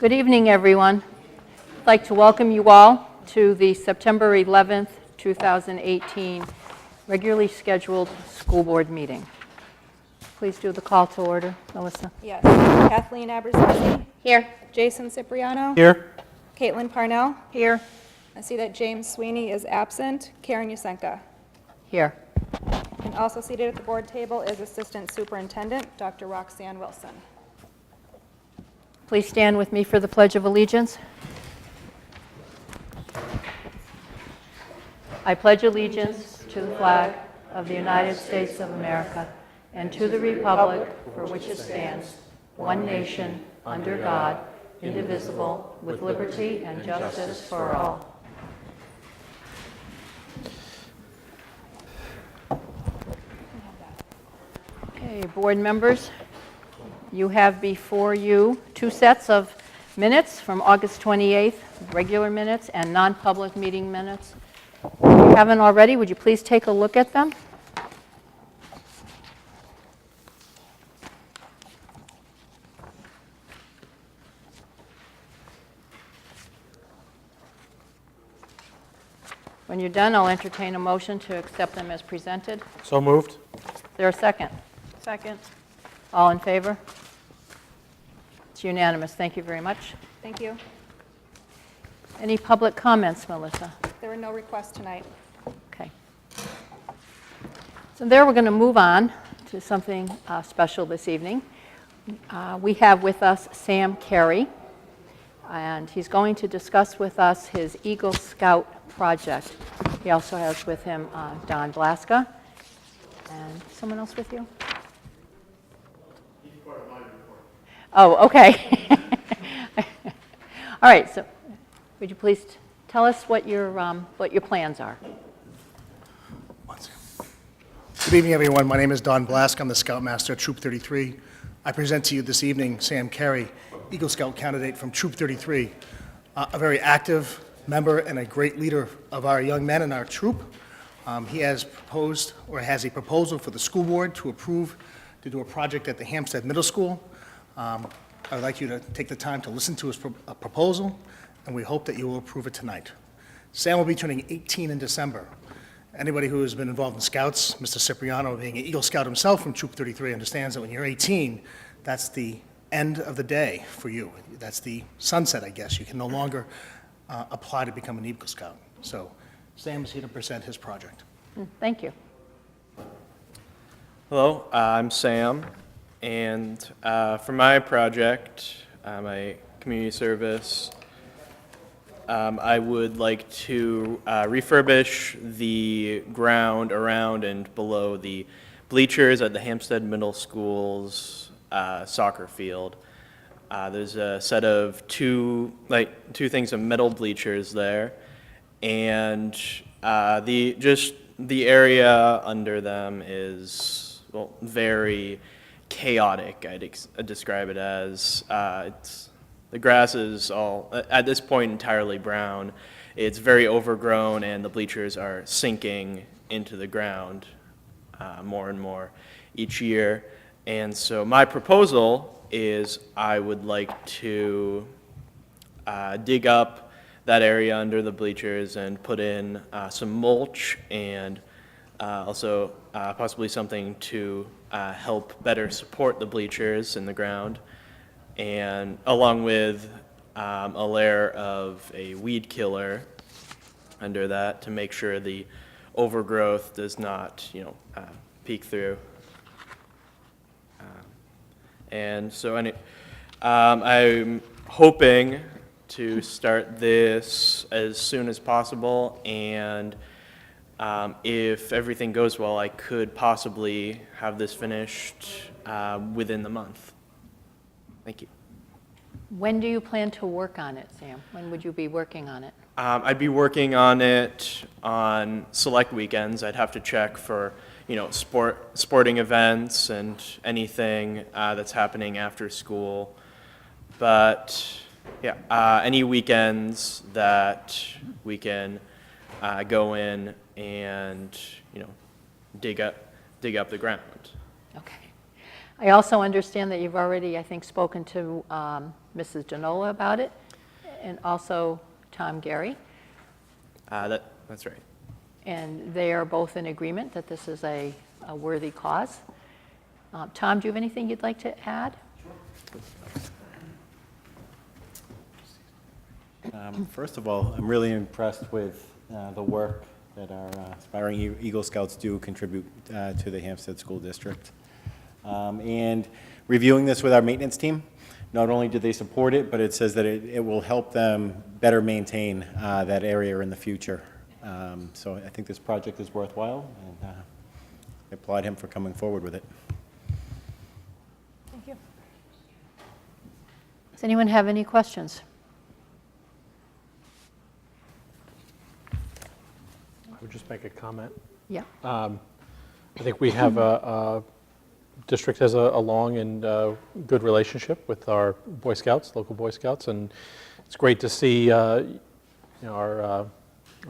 Good evening, everyone. I'd like to welcome you all to the September 11th, 2018 regularly scheduled school board meeting. Please do the call to order, Melissa. Yes. Kathleen Aberzinski. Here. Jason Cipriano. Here. Caitlin Parnell. Here. I see that James Sweeney is absent. Karen Yusenka. Here. And also seated at the board table is Assistant Superintendent Dr. Roxanne Wilson. Please stand with me for the Pledge of Allegiance. I pledge allegiance to the flag of the United States of America and to the republic for which it stands, one nation, under God, indivisible, with liberty and justice for all. Okay, board members, you have before you two sets of minutes from August 28th, regular minutes and non-public meeting minutes. If you haven't already, would you please take a look at them? When you're done, I'll entertain a motion to accept them as presented. So moved. Is there a second? Second. All in favor? It's unanimous. Thank you very much. Thank you. Any public comments, Melissa? There were no requests tonight. Okay. So there we're going to move on to something special this evening. We have with us Sam Carey, and he's going to discuss with us his Eagle Scout project. He also has with him Don Blaska. And someone else with you? Oh, okay. All right, so would you please tell us what your plans are? Good evening, everyone. My name is Don Blask. I'm the Scoutmaster at Troop 33. I present to you this evening Sam Carey, Eagle Scout candidate from Troop 33, a very active member and a great leader of our young men in our troop. He has proposed, or has a proposal for the school board to approve to do a project at the Hsdsb Middle School. I would like you to take the time to listen to his proposal, and we hope that you will approve it tonight. Sam will be turning 18 in December. Anybody who has been involved in Scouts, Mr. Cipriano, being an Eagle Scout himself from Troop 33, understands that when you're 18, that's the end of the day for you. That's the sunset, I guess. You can no longer apply to become an Eagle Scout. So Sam is here to present his project. Thank you. Hello, I'm Sam, and for my project, my community service, I would like to refurbish the ground around and below the bleachers at the Hsdsb Middle School's soccer field. There's a set of two things of metal bleachers there, and the area under them is, well, very chaotic. I'd describe it as. The grass is all, at this point, entirely brown. It's very overgrown, and the bleachers are sinking into the ground more and more each year. And so my proposal is I would like to dig up that area under the bleachers and put in some mulch and also possibly something to help better support the bleachers in the ground, and along with a layer of a weed killer under that to make sure the overgrowth does not, peek through. And so I'm hoping to start this as soon as possible, and if everything goes well, I could possibly have this finished within the month. Thank you. When do you plan to work on it, Sam? When would you be working on it? I'd be working on it on select weekends. I'd have to check for, sporting events and anything that's happening after school. But yeah, any weekends that we can go in and dig up the ground. Okay. I also understand that you've already, I think, spoken to Mrs. Denola about it, and also Tom Gary. That's right. And they are both in agreement that this is a worthy cause. Tom, do you have anything you'd like to add? First of all, I'm really impressed with the work that our aspiring Eagle Scouts do contribute to the Hampstead School District. And reviewing this with our maintenance team, not only did they support it, but it says that it will help them better maintain that area in the future. So I think this project is worthwhile, and I applaud him for coming forward with it. Thank you. Does anyone have any questions? I would just make a comment. Yeah. I think we have a district has a long and good relationship with our Boy Scouts, local Boy Scouts, and it's great to see our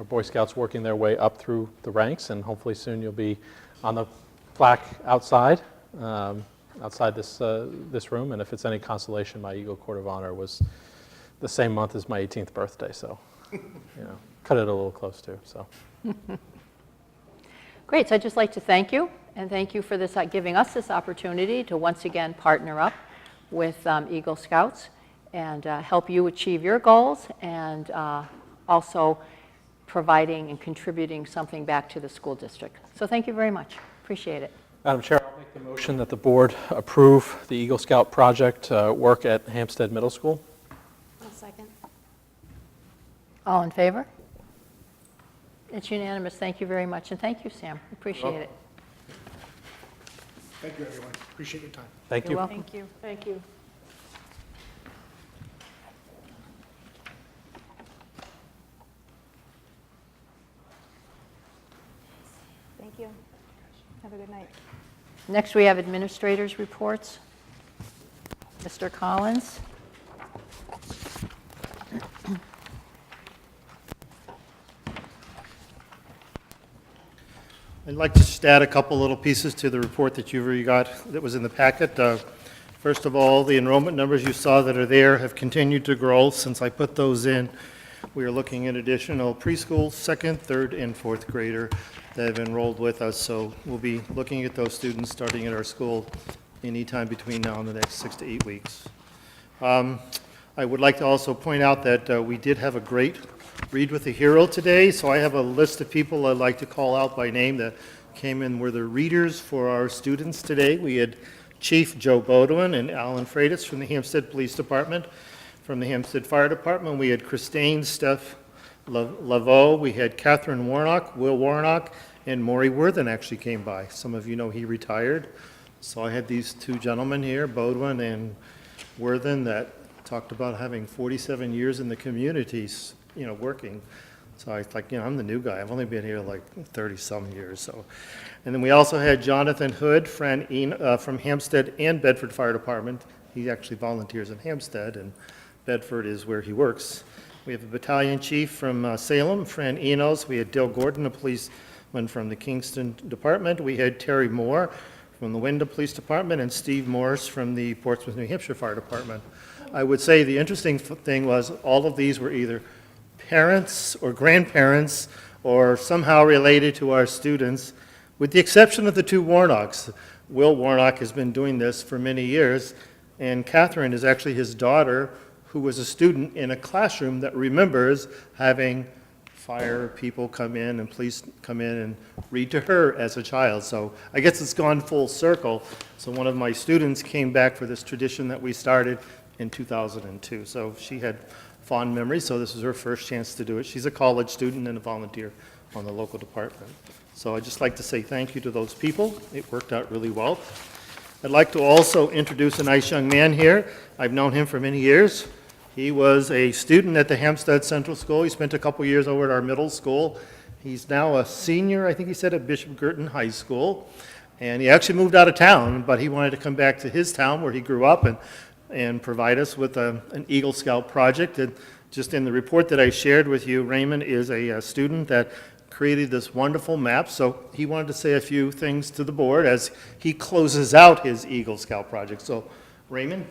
Boy Scouts working their way up through the ranks, and hopefully soon you'll be on the plaque outside this room. And if it's any consolation, my Eagle Court of Honor was the same month as my 18th birthday, so cut it a little close too. So. Great, so I'd just like to thank you, and thank you for this, giving us this opportunity to once again partner up with Eagle Scouts and help you achieve your goals, and also providing and contributing something back to the school district. So thank you very much. Appreciate it. Madam Chair, I'll make the motion that the board approve the Eagle Scout project work at Hampstead Middle School. I'll second. All in favor? It's unanimous. Thank you very much, and thank you, Sam. Appreciate it. Thank you, everyone. Appreciate your time. Thank You're you. welcome. Thank you. Thank you. Thank you. Have a good night. Next, we have administrators' reports. Mr. Collins. I'd like to just add a couple little pieces to the report that you've already got that was in the packet. First of all, the enrollment numbers you saw that are there have continued to grow since I put those in. We are looking at additional preschool, second, third, and fourth grader that have enrolled with us. So we'll be looking at those students starting at our school anytime between now and the next 6 to 8 weeks. I would like to also point out that we did have a great Read with a Hero today, so I have a list of people I'd like to call out by name that came in were the readers for our students today. We had Chief Joe Bodwin and Alan Freitas from the Hampstead Police Department. From the Hampstead Fire Department, we had Christine Steph Laveau, we had Catherine Warnock, Will Warnock, and Maury Worthen actually came by. Some of you know he retired. So I had these two gentlemen here, Bodwin and Worthen, that talked about having 47 years in the communities, working. So I thought, I'm the new guy. I've only been here like 30-some years. So, and then we also had Jonathan Hood, from Hampstead and Bedford Fire Department. He actually volunteers in Hampstead, and Bedford is where he works. We have a battalion chief from Salem, Fran Enos. We had Dale Gordon, a policeman from the Kingston Department. We had Terry Moore from the Wyndham Police Department, and Steve Morris from the Portsmouth, New Hampshire Fire Department. I would say the interesting thing was all of these were either parents or grandparents or somehow related to our students, with the exception of the two Warnocks. Will Warnock has been doing this for many years, and Catherine is actually his daughter, who was a student in a classroom that remembers having fire people come in and police come in and read to her as a child. So I guess it's gone full circle. So one of my students came back for this tradition that we started in 2002. So she had fond memories, so this is her first chance to do it. She's a college student and a volunteer on the local department. So I'd just like to say thank you to those people. It worked out really well. I'd like to also introduce a nice young man here. I've known him for many years. He was a student at the Hampstead Central School. He spent a couple years over at our middle school. He's now a senior, I think he said, at Bishop Girton High School. And he actually moved out of town, but he wanted to come back to his town where he grew up and provide us with an Eagle Scout project. And just in the report that I shared with you, Raymond is a student that created this wonderful map. So he wanted to say a few things to the board as he closes out his Eagle Scout project. So Raymond?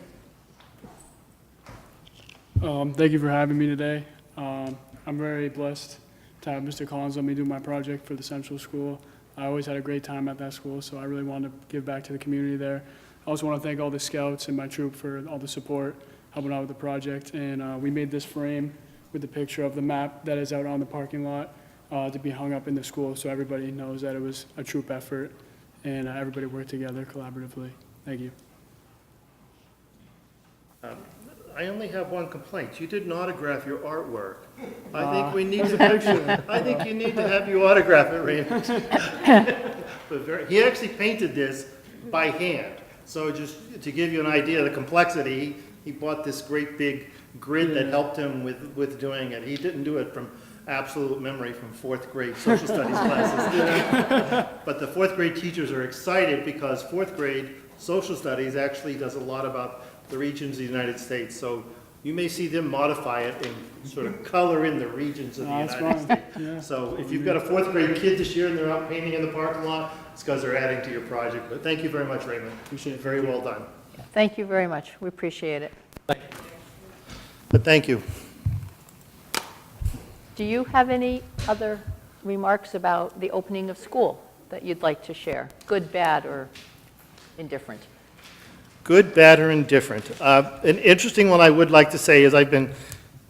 Thank you for having me today. I'm very blessed to have Mr. Collins let me do my project for the Central School. I always had a great time at that school, so I really wanted to give back to the community there. I also want to thank all the scouts and my troop for all the support, helping out with the project. And we made this frame with the picture of the map that is out on the parking lot to be hung up in the school, so everybody knows that it was a troop effort and everybody worked together collaboratively. Thank you. I only have one complaint. You didn't autograph your artwork. I think we need to, I think you need to have you autograph it, Raymond. He actually painted this by hand. So just to give you an idea of the complexity, he bought this great big grid that helped him with doing it. He didn't do it from absolute memory from fourth grade social studies classes. But the fourth grade teachers are excited because fourth grade social studies actually does a lot about the regions of the United States. So you may see them modify it and sort of color in the regions of the United States. Yeah. So if you've got a fourth grade kid this year and they're out painting in the parking lot, it's because they're adding to your project. But thank you very much, Raymond. Appreciate it. Very well done. Thank you very much. We appreciate it. But thank you. Do you have any other remarks about the opening of school that you'd like to share? Good, bad, or indifferent? Good, bad, or indifferent. An interesting one I would like to say is I've been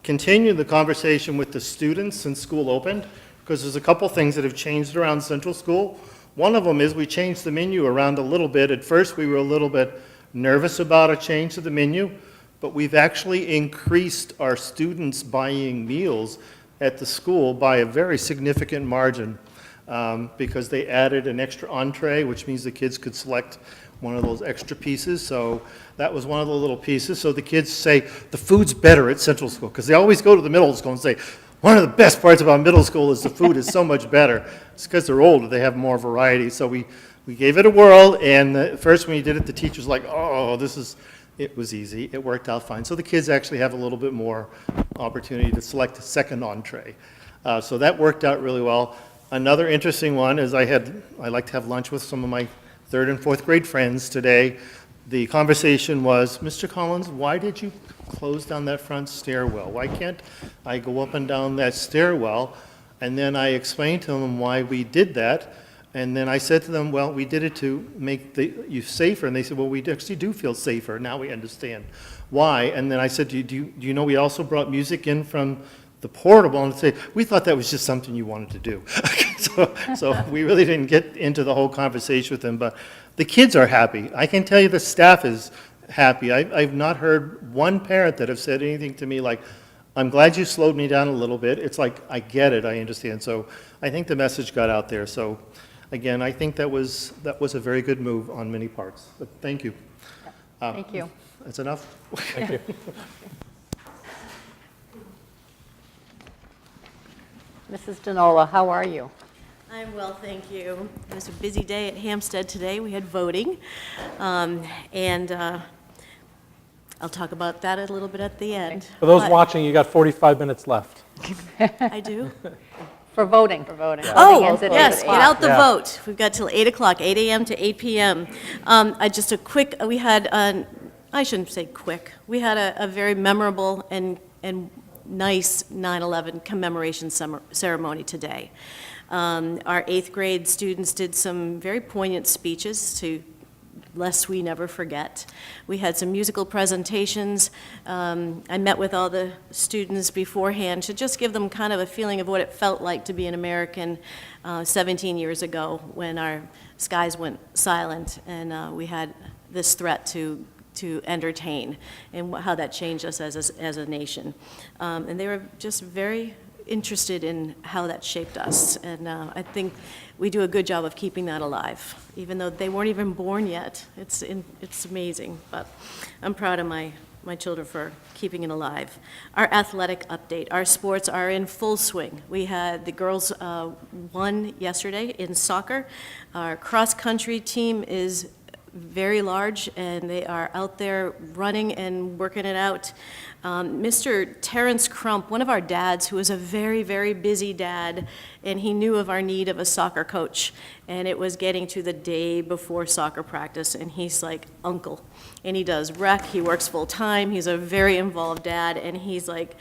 continuing the conversation with the students since school opened, because there's a couple things that have changed around Central School. One of them is we changed the menu around a little bit. At first, we were a little bit nervous about a change to the menu, but we've actually increased our students buying meals at the school by a very significant margin because they added an extra entree, which means the kids could select one of those extra pieces. So that was one of the little pieces. So the kids say, the food's better at Central School, because they always go to the middle school and say, one of the best parts about middle school is the food is so much better. It's because they're older, they have more variety. So we gave it a whirl, and first when you did it, the teacher's like, oh, it was easy. It worked out fine. So the kids actually have a little bit more opportunity to select a second entree. So that worked out really well. Another interesting one is I like to have lunch with some of my third and fourth grade friends today. The conversation was, Mr. Collins, why did you close down that front stairwell? Why can't I go up and down that stairwell? And then I explained to them why we did that. And then I said to them, well, we did it to make you safer. And they said, well, we actually do feel safer. Now we understand why. And then I said, do you know we also brought music in from the portable? And say, we thought that was just something you wanted to do. So we really didn't get into the whole conversation with them. But the kids are happy. I can tell you the staff is happy. I've not heard one parent that have said anything to me like, I'm glad you slowed me down a little bit. It's like, I get it, I understand. So I think the message got out there. So again, I think that was a very good move on many parts. But thank you. Thank you. That's enough? Thank you. Mrs. Denola, how are you? I'm well, thank you. It was a busy day at Hsdsb today. We had voting, and I'll talk about that a little bit at the end. For those But- watching, you got 45 minutes left. I do? For voting. Oh, ends at yes, 8 get out the Yeah. vote. We've got till 8 o'clock, 8 a.m. to 8 p.m. Just a quick, we had, I shouldn't say quick, we had a very memorable and nice 9/11 commemoration ceremony today. Our 8th grade students did some very poignant speeches to Lest We Never Forget. We had some musical presentations. I met with all the students beforehand to just give them kind of a feeling of what it felt like to be an American 17 years ago when our skies went silent and we had this threat to entertain and how that changed us as a nation. And they were just very interested in how that shaped us. And I think we do a good job of keeping that alive, even though they weren't even born yet. It's amazing, but I'm proud of my children for keeping it alive. Our athletic update, our sports are in full swing. We had the girls won yesterday in soccer. Our cross-country team is very large, and they are out there running and working it out. Mr. Terrence Crump, one of our dads, who was a very, very busy dad, and he knew of our need of a soccer coach, and it was getting to the day before soccer practice, and he's like, uncle. And he does rec, he works full-time, he's a very involved dad, and he's like,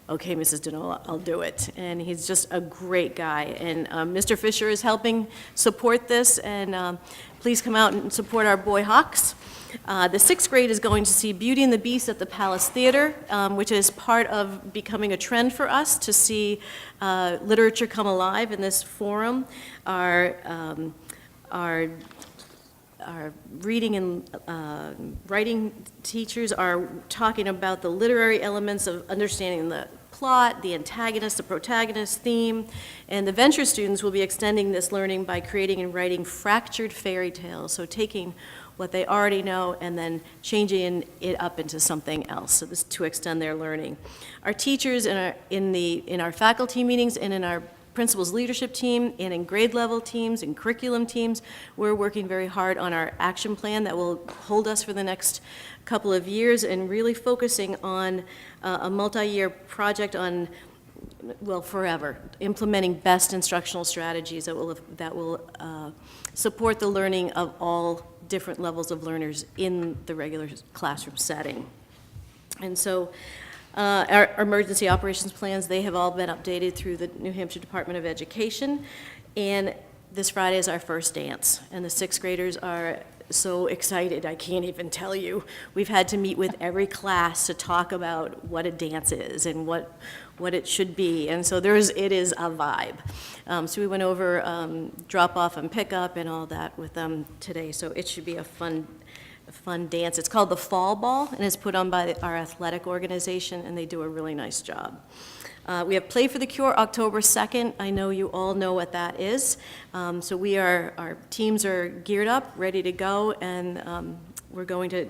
okay, Mrs. Denola, I'll do it. And he's just a great guy. And Mr. Fisher is helping support this, and please come out and support our boy Hawks. The sixth grade is going to see Beauty and the Beast at the Palace Theater, which is part of becoming a trend for us to see literature come alive in this forum. Our reading and writing teachers are talking about the literary elements of understanding the plot, the antagonist, the protagonist theme, and the venture students will be extending this learning by creating and writing fractured fairy tales, so taking what they already know and then changing it up into something else, so this to extend their learning. Our teachers in our faculty meetings and in our principal's leadership team and in grade level teams and curriculum teams, we're working very hard on our action plan that will hold us for the next couple of years, and really focusing on a multi-year project on, well, forever, implementing best instructional strategies that will support the learning of all different levels of learners in the regular classroom setting. And so our emergency operations plans, they have all been updated through the New Hampshire Department of Education, and this Friday is our first dance, and the sixth graders are so excited, I can't even tell you. We've had to meet with every class to talk about what a dance is and what it should be, and so it is a vibe. So we went over drop off and pick up and all that with them today, so it should be a fun dance. It's called the Fall Ball, and it's put on by our athletic organization, and they do a really nice job. We have Play for the Cure October 2nd. I know you all know what that is. So our teams are geared up, ready to go, and we're going to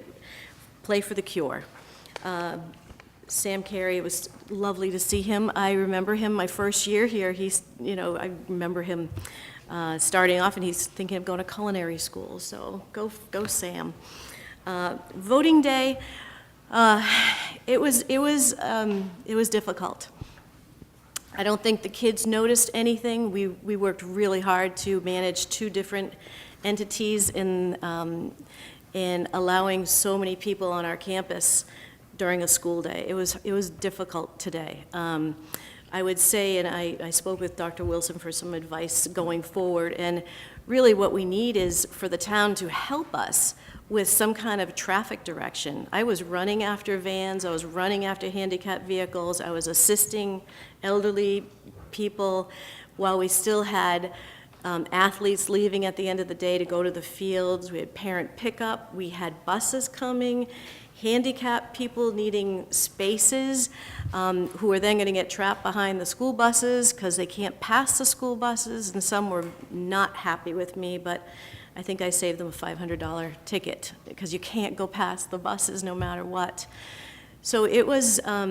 Play for the Cure. Sam Carey, it was lovely to see him. I remember him my first year here. I remember him starting off, and he's thinking of going to culinary school, so go Sam. Voting day, it was difficult. I don't think the kids noticed anything. We worked really hard to manage two different entities in allowing so many people on our campus during a school day. It was difficult today. I would say, and I spoke with Dr. Wilson for some advice going forward, and really what we need is for the town to help us with some kind of traffic direction. I was running after vans, I was running after handicapped vehicles, I was assisting elderly people while we still had athletes leaving at the end of the day to go to the fields. We had parent pickup, we had buses coming, handicapped people needing spaces, who are then going to get trapped behind the school buses because they can't pass the school buses, and some were not happy with me, but I think I saved them a $500 ticket because you can't go past the buses no matter what. So it was a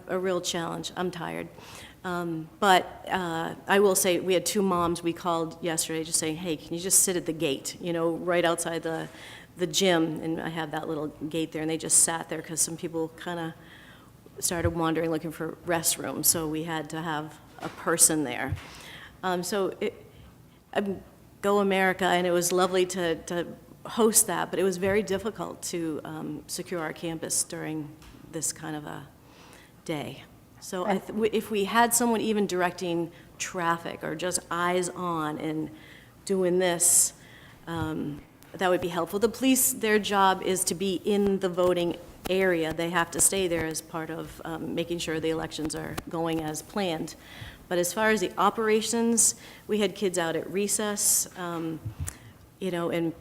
real challenge. I'm tired. But I will say, we had two moms we called yesterday just saying, hey, can you just sit at the gate, right outside the gym, and I have that little gate there, and they just sat there because some people kind of started wandering looking for restrooms, so we had to have a person there. Go America, and it was lovely to host that, but it was very difficult to secure our campus during this kind of a day. So if we had someone even directing traffic or just eyes on and doing this, that would be helpful. The police, their job is to be in the voting area. They have to stay there as part of making sure the elections are going as planned. But as far as the operations, we had kids out at recess, and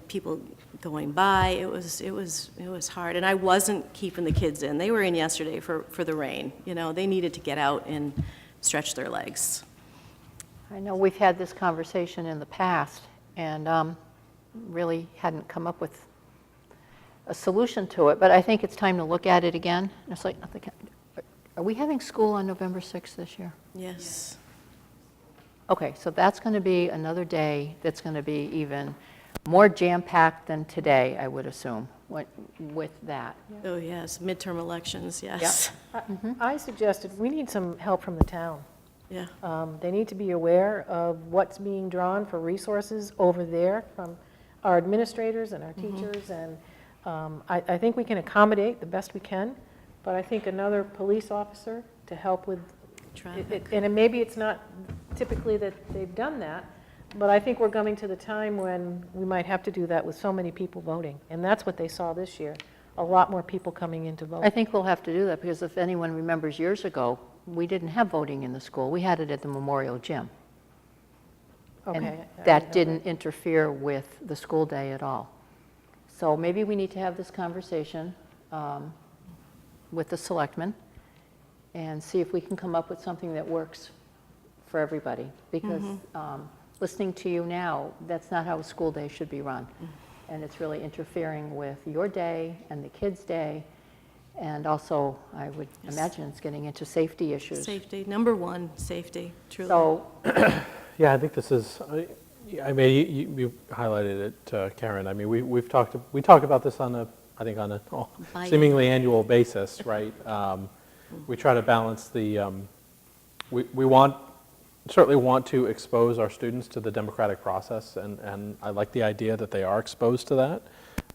people going by. It was hard, and I wasn't keeping the kids in. They were in yesterday for the rain. They needed to get out and stretch their legs. I know we've had this conversation in the past, and really hadn't come up with a solution to it, but I think it's time to look at it again. And it's like, are we having school on November 6th this year? Yes. Okay, so that's going to be another day that's going to be even more jam-packed than today, I would assume, with that. Oh, yes, midterm elections, yes. I suggested, we need some help from the town. Yeah. They need to be aware of what's being drawn for resources over there from our administrators and our teachers, and I think we can accommodate the best we can, but I think another police officer to help with, Traffic. and maybe it's not typically that they've done that, but I think we're coming to the time when we might have to do that with so many people voting, and that's what they saw this year, a lot more people coming in to vote. I think we'll have to do that, because if anyone remembers years ago, we didn't have voting in the school. We had it at the Memorial Gym. Okay, And I that know didn't interfere with the school day at all. So maybe we need to have this conversation with the selectmen and see if we can come up with something that works for everybody. Because listening to you now, that's not how a school day should be run. And it's really interfering with your day and the kids' day. And also, I would imagine it's getting into safety issues. Safety, number one, safety, truly. So, Yeah, I think this is, I mean, you highlighted it, Karen. I mean, we talk about this on I think on a seemingly annual basis, right? We try to balance the, we certainly want to expose our students to the democratic process, and I like the idea that they are exposed to that.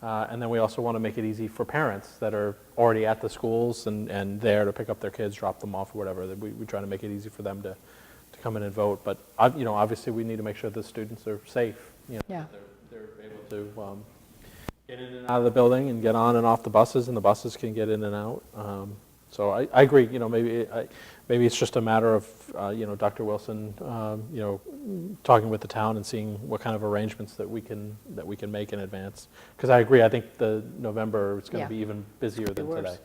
And then we also want to make it easy for parents that are already at the schools and there to pick up their kids, drop them off, or whatever. We try to make it easy for them to come in and vote. But, obviously, we need to make sure the students are safe. Yeah. That they're able to get in and out of the building and get on and off the buses, and the buses can get in and out. So I agree, maybe it's just a matter of, Dr. Wilson, talking with the town and seeing what kind of arrangements that we can make in advance. Because I agree, I think the November is going to be even busier than worse.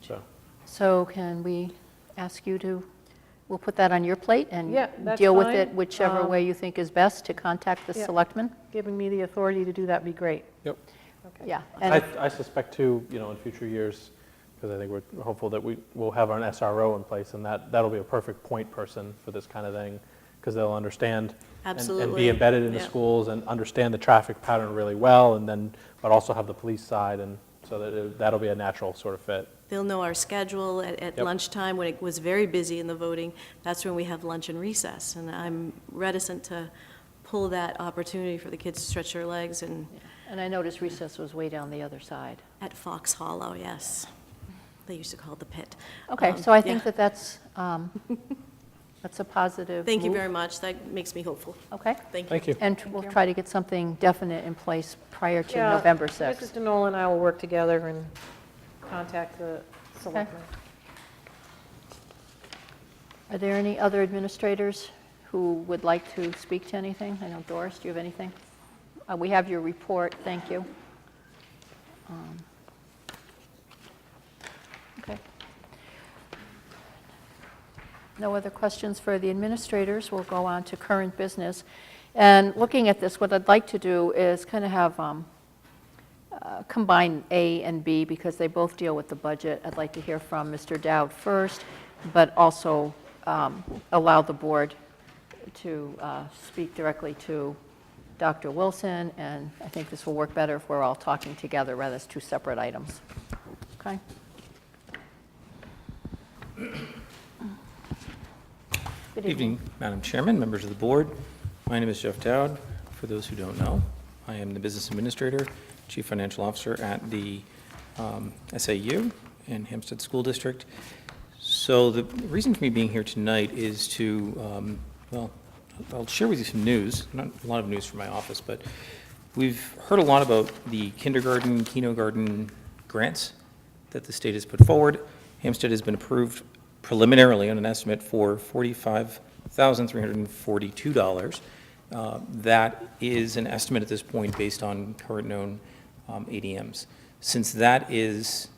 today. So can we ask you to, we'll put that on your plate and Yeah, that's deal with fine. it whichever way you think is best to contact the Yeah. selectmen? Giving me the authority to do that would be great. Yep. Yeah. And I suspect too, in future years, because I think we're hopeful that we will have an SRO in place, and that'll be a perfect point person for this kind of thing, because they'll understand and be Absolutely. embedded in the Yeah. schools and understand the traffic pattern really well, but also have the police side, and so that'll be a natural sort of fit. They'll know our schedule at Yep. lunchtime, when it was very busy in the voting. That's when we have lunch and recess, and I'm reticent to pull that opportunity for the kids to stretch their legs, and I noticed recess was way down the other side. at Fox Hollow, yes. They used to call it the pit. Okay, so I Yeah. think that's a positive Thank you move. very much. That makes me hopeful. Okay, Thank you. Thank you. and we'll try to get something definite in place prior to Yeah, November Mrs. 6th. DeNola and I will work together and contact the selectmen. Are there any other administrators who would like to speak to anything? I know, Doris, do you have anything? We have your report, thank you. Okay. No other questions for the administrators. We'll go on to current business. And looking at this, what I'd like to do is kind of have combine A and B because they both deal with the budget. I'd like to hear from Mr. Dowd first, but also allow the board to speak directly to Dr. Wilson, and I think this will work better if we're all talking together rather than two separate items. Okay? Good evening, Madam Chairman, members of the board. My name is Jeff Dowd. For those who don't know, I am the Business Administrator, Chief Financial Officer at the SAU and Hampstead School District. So the reason for me being here tonight is to, I'll share with you some news, not a lot of news from my office, but we've heard a lot about the kindergarten, kindergarten grants that the state has put forward. Hampstead has been approved preliminarily on an estimate for $45,342. That is an estimate at this point based on current known ADMs. Since that is,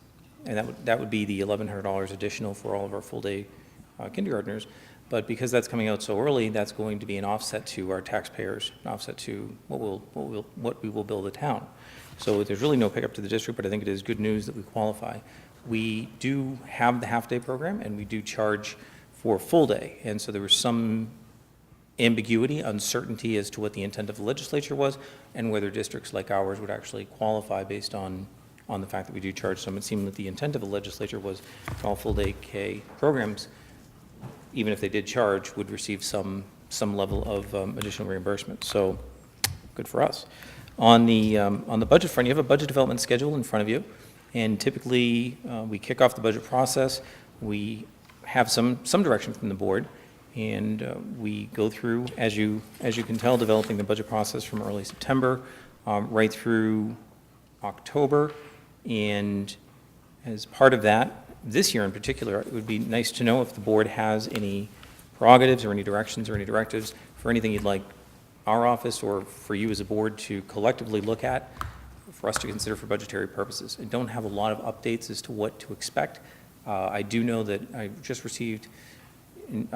and that would be the $1,100 additional for all of our full-day kindergartners, but because that's coming out so early, that's going to be an offset to our taxpayers, an offset to what we will bill the town. So there's really no pickup to the district, but I think it is good news that we qualify. We do have the half-day program, and we do charge for full day, and so there was some ambiguity, uncertainty as to what the intent of the legislature was, and whether districts like ours would actually qualify based on the fact that we do charge some. It seemed that the intent of the legislature was all full-day K programs, even if they did charge, would receive some level of additional reimbursement. So, good for us. On the budget front, you have a budget development schedule in front of you, and typically we kick off the budget process. We have some direction from the board, and we go through, as you can tell, developing the budget process from early September right through October. And as part of that, this year in particular, it would be nice to know if the board has any prerogatives or any directions or any directives for anything you'd like our office or for you as a board to collectively look at for us to consider for budgetary purposes. I don't have a lot of updates as to what to expect. I do know that I just received New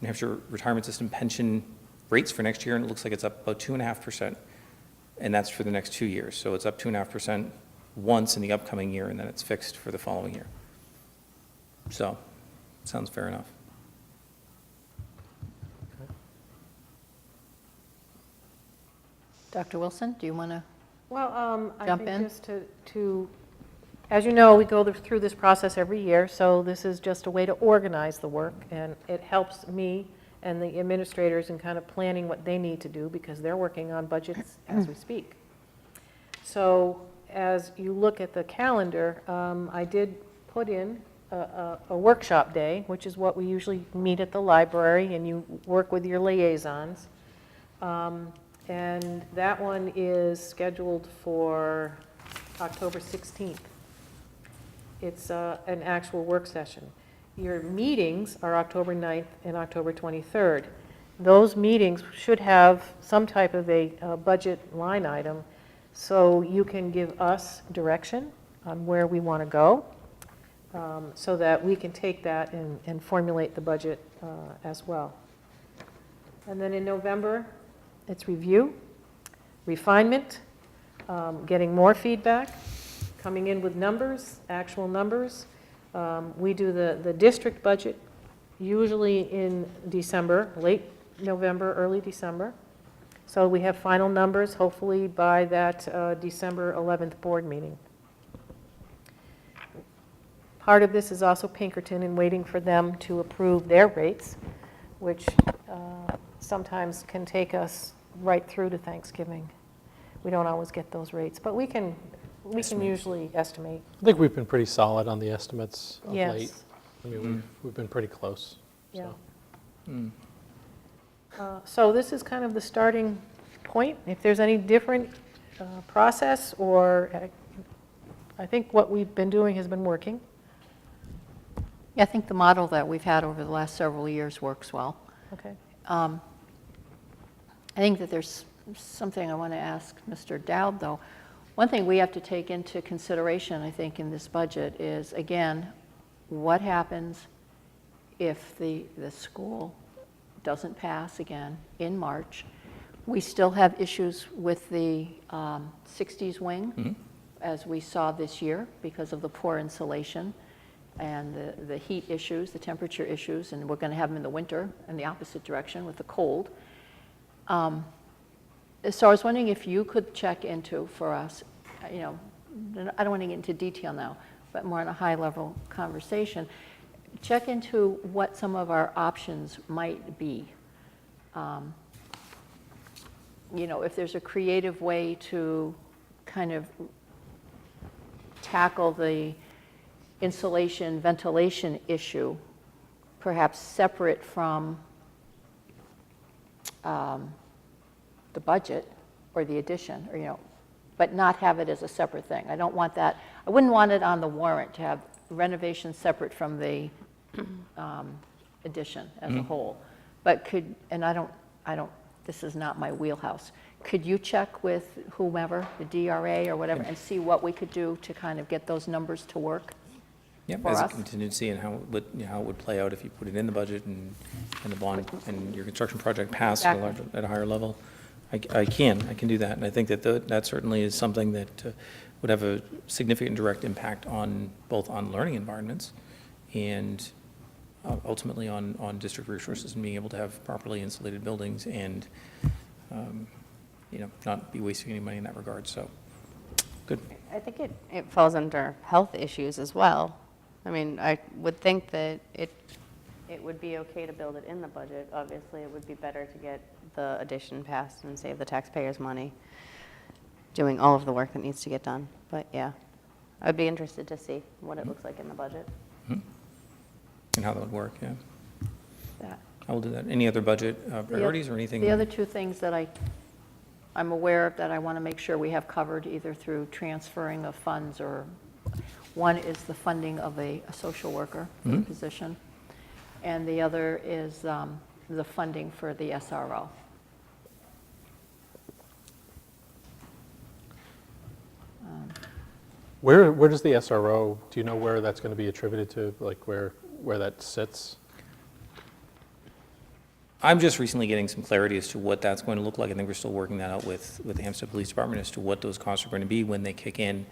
Hampshire Retirement System pension rates for next year, and it looks like it's up about 2.5%, and that's for the next 2 years. So it's up 2.5% once in the upcoming year, and then it's fixed for the following year. So, sounds fair enough. Dr. Wilson, do you want to? Well, I Jump think in? just as you know, we go through this process every year, so this is just a way to organize the work, and it helps me and the administrators in kind of planning what they need to do, because they're working on budgets as we speak. So as you look at the calendar, I did put in a workshop day, which is what we usually meet at the library, and you work with your liaisons. And that one is scheduled for October 16th. It's an actual work session. Your meetings are October 9th and October 23rd. Those meetings should have some type of a budget line item, so you can give us direction on where we want to go, so that we can take that and formulate the budget as well. And then in November, it's review, refinement, getting more feedback, coming in with numbers, actual numbers. We do the district budget usually in December, late November, early December. So we have final numbers hopefully by that December 11th board meeting. Part of this is also Pinkerton and waiting for them to approve their rates, which sometimes can take us right through to Thanksgiving. We don't always get those rates, but we can usually estimate. I think we've been pretty solid on the estimates of Yes. late. I mean, we've been pretty close. Yeah. So. So this is kind of the starting point. If there's any different process, or I think what we've been doing has been working. Yeah, I think the model that we've had over the last several years works well. Okay. I think that there's something I want to ask Mr. Dowd, though. One thing we have to take into consideration, I think, in this budget is, again, what happens if the school doesn't pass again in March? We still have issues with the Hsdsb wing, as we saw this year, because of the poor insulation and the heat issues, the temperature issues, and we're going to have them in the winter in the opposite direction with the cold. So I was wondering if you could check into for us, I don't want to get into detail now, but more on a high-level conversation, check into what some of our options might be. If there's a creative way to kind of tackle the insulation, ventilation issue, perhaps separate from the budget or the addition, or, but not have it as a separate thing. I don't want that. I wouldn't want it on the warrant to have renovation separate from the addition as a whole. But this is not my wheelhouse. Could you check with whomever, the DRA or whatever, and see what we could do to kind of get those numbers to work? Yep, For as a us? contingency, and how it would play out if you put it in the budget and the bond, and your construction project passed at a higher level. I can do that, and I think that certainly is something that would have a significant direct impact on both on learning environments and ultimately on district resources and being able to have properly insulated buildings and, not be wasting any money in that regard, so, good. I think it falls under health issues as well. I mean, I would think that it would be okay to build it in the budget. Obviously, it would be better to get the addition passed and save the taxpayers money doing all of the work that needs to get done. But yeah, I'd be interested to see what it looks like in the budget. And how that would work, yeah. That. I will do that. Any other budget priorities or anything? The other two things that I'm aware of that I want to make sure we have covered either through transferring of funds or, one is the funding of a social worker for the position, and the other is the funding for the SRO. Where does the SRO, do you know where that's going to be attributed to, like where that sits? I'm just recently getting some clarity as to what that's going to look like. I think we're still working that out with the Hampstead Police Department as to what those costs are going to be when they kick in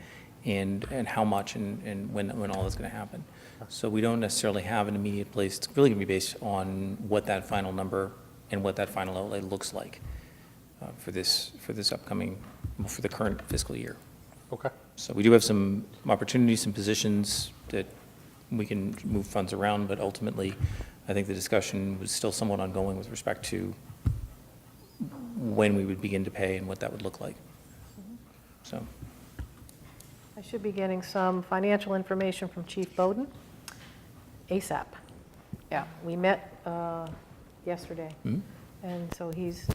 and how much and when all that's going to happen. So we don't necessarily have an immediate place. It's really going to be based on what that final number and what that final outlay looks like for this upcoming, for the current fiscal year. Okay. So we do have some opportunities, some positions that we can move funds around, but ultimately, I think the discussion was still somewhat ongoing with respect to when we would begin to pay and what that would look like. So, I should be getting some financial information from Chief Bowden ASAP. Yeah. We met yesterday, and so he's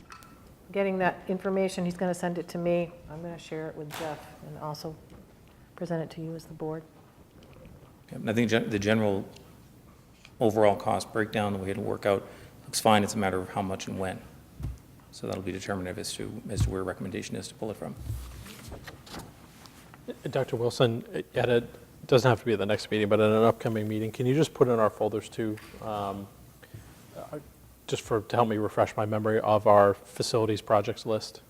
getting that information. He's going to send it to me. I'm going to share it with Jeff and also present it to you as the board. and I think the general overall cost breakdown that we had to work out looks fine. It's a matter of how much and when. So that'll be determinative as to where a recommendation is to pull it from. Dr. Wilson, it doesn't have to be at the next meeting, but at an upcoming meeting, can you just put in our folders too, just to help me refresh my memory of our facilities projects list?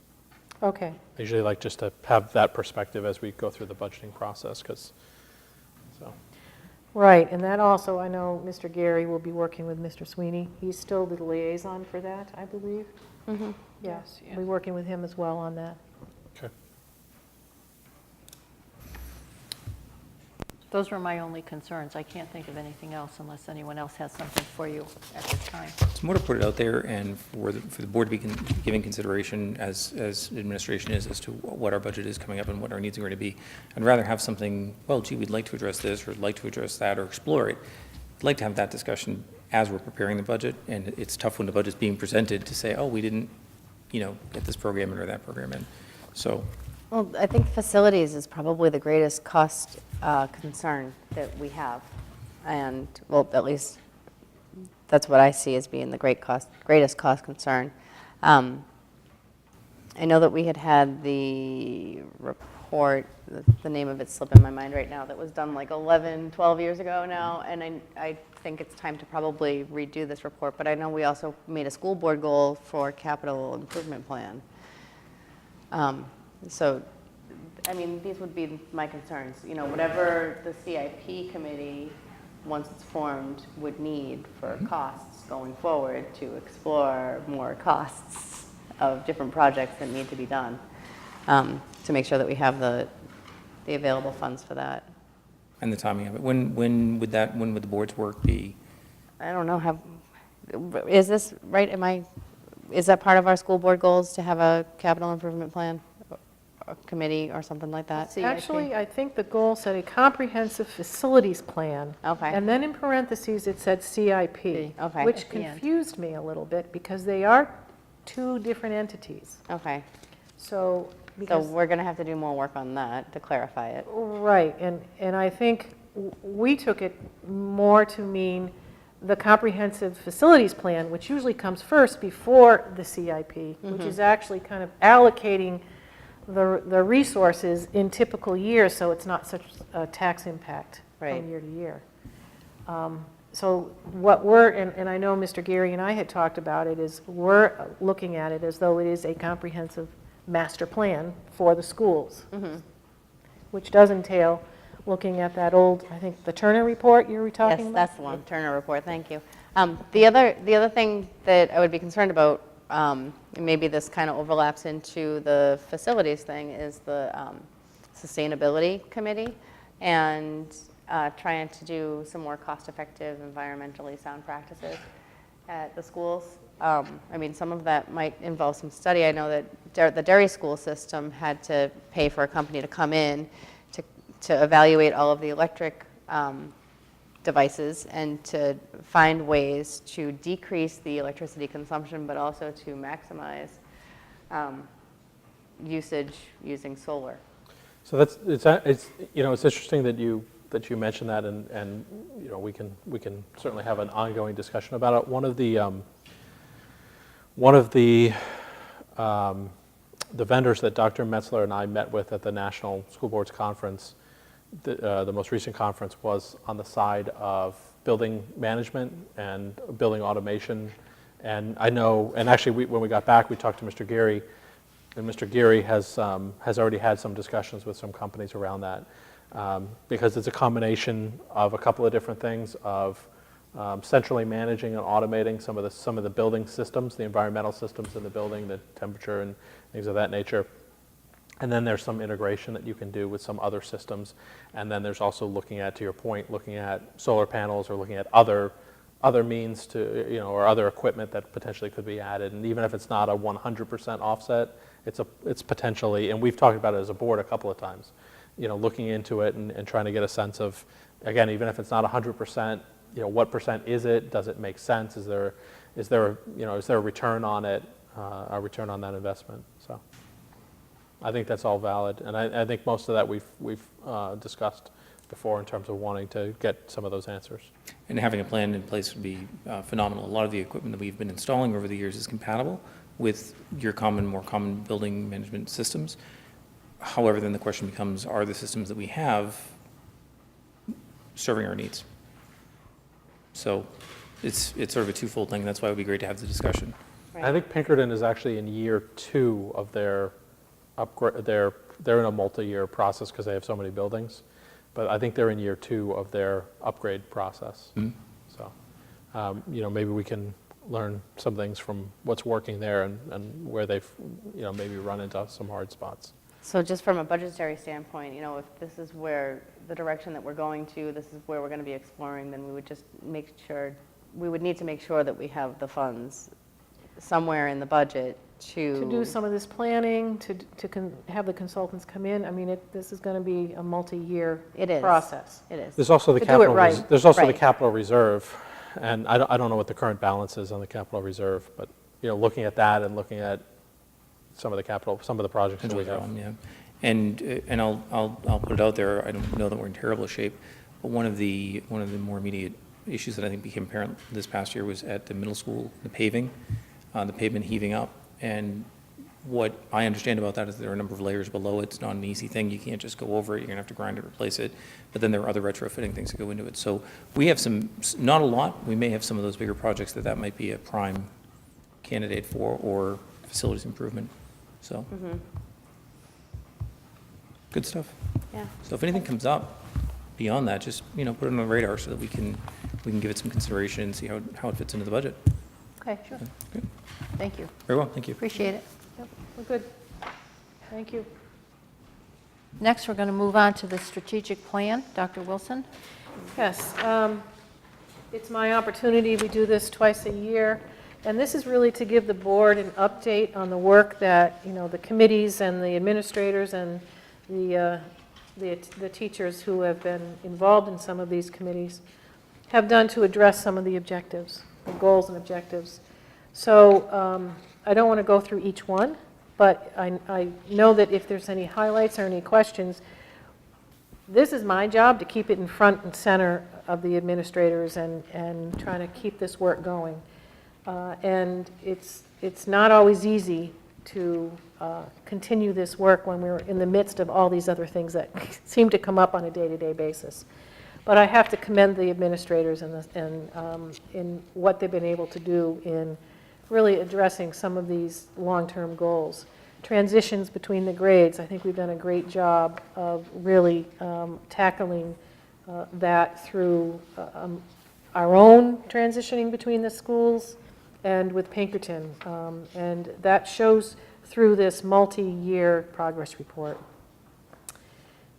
Okay. I usually like just to have that perspective as we go through the budgeting process, so. Right, and that also, I know Mr. Gary will be working with Mr. Sweeney. He's still the liaison for that, I believe. Mm-hmm. Yes, we'll be working with him as well on that. Okay. Those were my only concerns. I can't think of anything else unless anyone else has something for you at this time. It's more to put it out there and for the board to be giving consideration as administration is as to what our budget is coming up and what our needs are going to be. I'd rather have something, well, gee, we'd like to address this or we'd like to address that or explore it. I'd like to have that discussion as we're preparing the budget, and it's tough when the budget's being presented to say, oh, we didn't, get this program in or that program in. So, Well, I think facilities is probably the greatest cost concern that we have. And, well, at least that's what I see as being the greatest cost concern. I know that we had the report, the name of it slipping my mind right now, that was done like 11, 12 years ago now, and I think it's time to probably redo this report, but I know we also made a school board goal for capital improvement plan. So, I mean, these would be my concerns. Whatever the CIP committee, once it's formed, would need for costs going forward to explore more costs of different projects that need to be done, to make sure that we have the available funds for that. and the timing of it. When would the board's work be? I don't know, is this right? Is that part of our school board goals to have a capital improvement plan? A committee or something like that? CIP. Actually, I think the goal said a comprehensive facilities plan. Okay. And then in parentheses, it said CIP. Okay. Which At the end. confused me a little bit because they are two different entities. Okay, So, so because, we're going to have to do more work on that to clarify it. right, and I think we took it more to mean the comprehensive facilities plan, which usually comes first before the CIP, which is actually kind of allocating the resources in typical years, so it's not such a tax impact Right. from year to year. So what and I know Mr. Gary and I had talked about it, is we're looking at it as though it is a comprehensive master plan for the schools, which does entail looking at that old, I think, the Turner report you were talking Yes, about? that's the one, Turner Report, thank you. The other thing that I would be concerned about, and maybe this kind of overlaps into the facilities thing, is the Sustainability Committee, and trying to do some more cost-effective, environmentally sound practices at the schools. I mean, some of that might involve some study. I know that the Derry school system had to pay for a company to come in to evaluate all of the electric devices and to find ways to decrease the electricity consumption, but also to maximize usage using solar. So it's interesting that you mentioned that, and we can certainly have an ongoing discussion about it. One of the vendors that Dr. Metzler and I met with at the National School Boards Conference, the most recent conference, was on the side of building management and building automation. And I know, and actually when we got back, we talked to Mr. Geary, and Mr. Geary has already had some discussions with some companies around that, because it's a combination of a couple of different things, of centrally managing and automating some of the building systems, the environmental systems in the building, the temperature and things of that nature. And then there's some integration that you can do with some other systems. And then there's also looking at, to your point, looking at solar panels, or looking at other means to, or other equipment that potentially could be added. And even if it's not a 100% offset, it's potentially, and we've talked about it as a board a couple of times, looking into it and trying to get a sense of, again, even if it's not 100%, what percent is it? Does it make sense? Is there a return on it, a return on that investment? So I think that's all valid, and I think most of that we've discussed before in terms of wanting to get some of those answers. And having a plan in place would be phenomenal. A lot of the equipment that we've been installing over the years is compatible with your more common building management systems. However, then the question becomes, are the systems that we have serving our needs? So it's sort of a twofold thing. That's why it would be great to have the discussion. I think Pinkerton is actually in year 2 of their upgrade. They're in a multi-year process because they have so many buildings, but I think they're in year 2 of their upgrade process. Mm-hmm. So, maybe we can learn some things from what's working there and where they've, maybe run into some hard spots. So just from a budgetary standpoint, if this is where the direction that we're going to, this is where we're going to be exploring, then we would just we would need to make sure that we have the funds somewhere in the budget to do some of this planning, to have the consultants come in. I mean, this is going to be a multi-year process. It is. There's also the To do it capital. right. There's also the Right. capital reserve, and I don't know what the current balance is on the capital reserve, but looking at that and looking at some of the projects that we have. Yeah. And I'll put it out there. I don't know that we're in terrible shape, but one of the more immediate issues that I think became apparent this past year was at the middle school, the pavement heaving up. And what I understand about that is there are a number of layers below it. It's not an easy thing. You can't just go over it. You're going to have to grind it, replace it. But then there are other retrofitting things that go into it. So we have not a lot. We may have some of those bigger projects that might be a prime candidate for, or facilities improvement. So, good stuff. Yeah. So if anything comes up beyond that, just, put it on the radar so that we can give it some consideration and see how it fits into the budget. Okay, sure. Good. Thank you. Very well, thank you. Appreciate it. Yep, we're good. Thank you. Next, we're going to move on to the strategic plan. Dr. Wilson? Yes, it's my opportunity. We do this twice a year, and this is really to give the board an update on the work that, the committees and the administrators and the teachers who have been involved in some of these committees have done to address some of the objectives, the goals and objectives. So I don't want to go through each one, but I know that if there's any highlights or any questions, this is my job to keep it in front and center of the administrators and trying to keep this work going. And it's not always easy to continue this work when we're in the midst of all these other things that seem to come up on a day-to-day basis. But I have to commend the administrators in what they've been able to do in really addressing some of these long-term goals. transitions between the grades. I think we've done a great job of really tackling that through our own transitioning between the schools and with Pinkerton. And that shows through this multi-year progress report.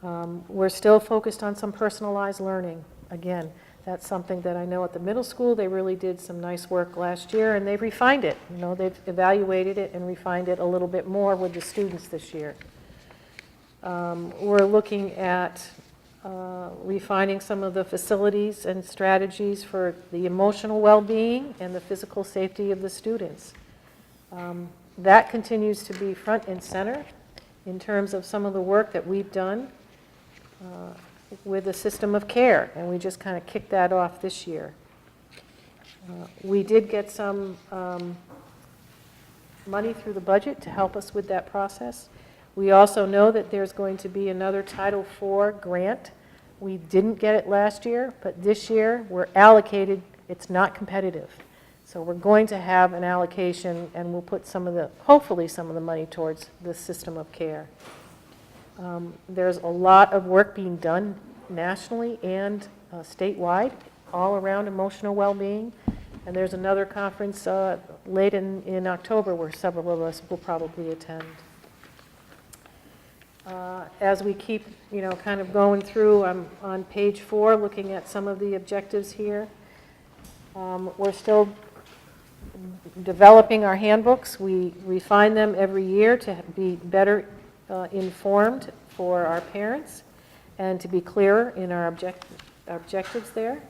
We're still focused on some personalized learning. Again, that's something that I know at the middle school, they really did some nice work last year, and they've refined it. You know, they've evaluated it and refined it a little bit more with the students this year. We're looking at refining some of the facilities and strategies for the emotional well-being and the physical safety of the students. That continues to be front and center in terms of some of the work that we've done with the system of care, and we just kind of kicked that off this year. We did get some money through the budget to help us with that process. We also know that there's going to be another Title IV grant. We didn't get it last year, but this year we're allocated. It's not competitive. So we're going to have an allocation, and we'll put hopefully some of the money towards the system of care. There's a lot of work being done nationally and statewide, all around emotional well-being. And there's another conference late in October where several of us will probably attend. As we keep, kind of going through, I'm on page 4 looking at some of the objectives here. We're still developing our handbooks. We refine them every year to be better informed for our parents and to be clearer in our objectives there.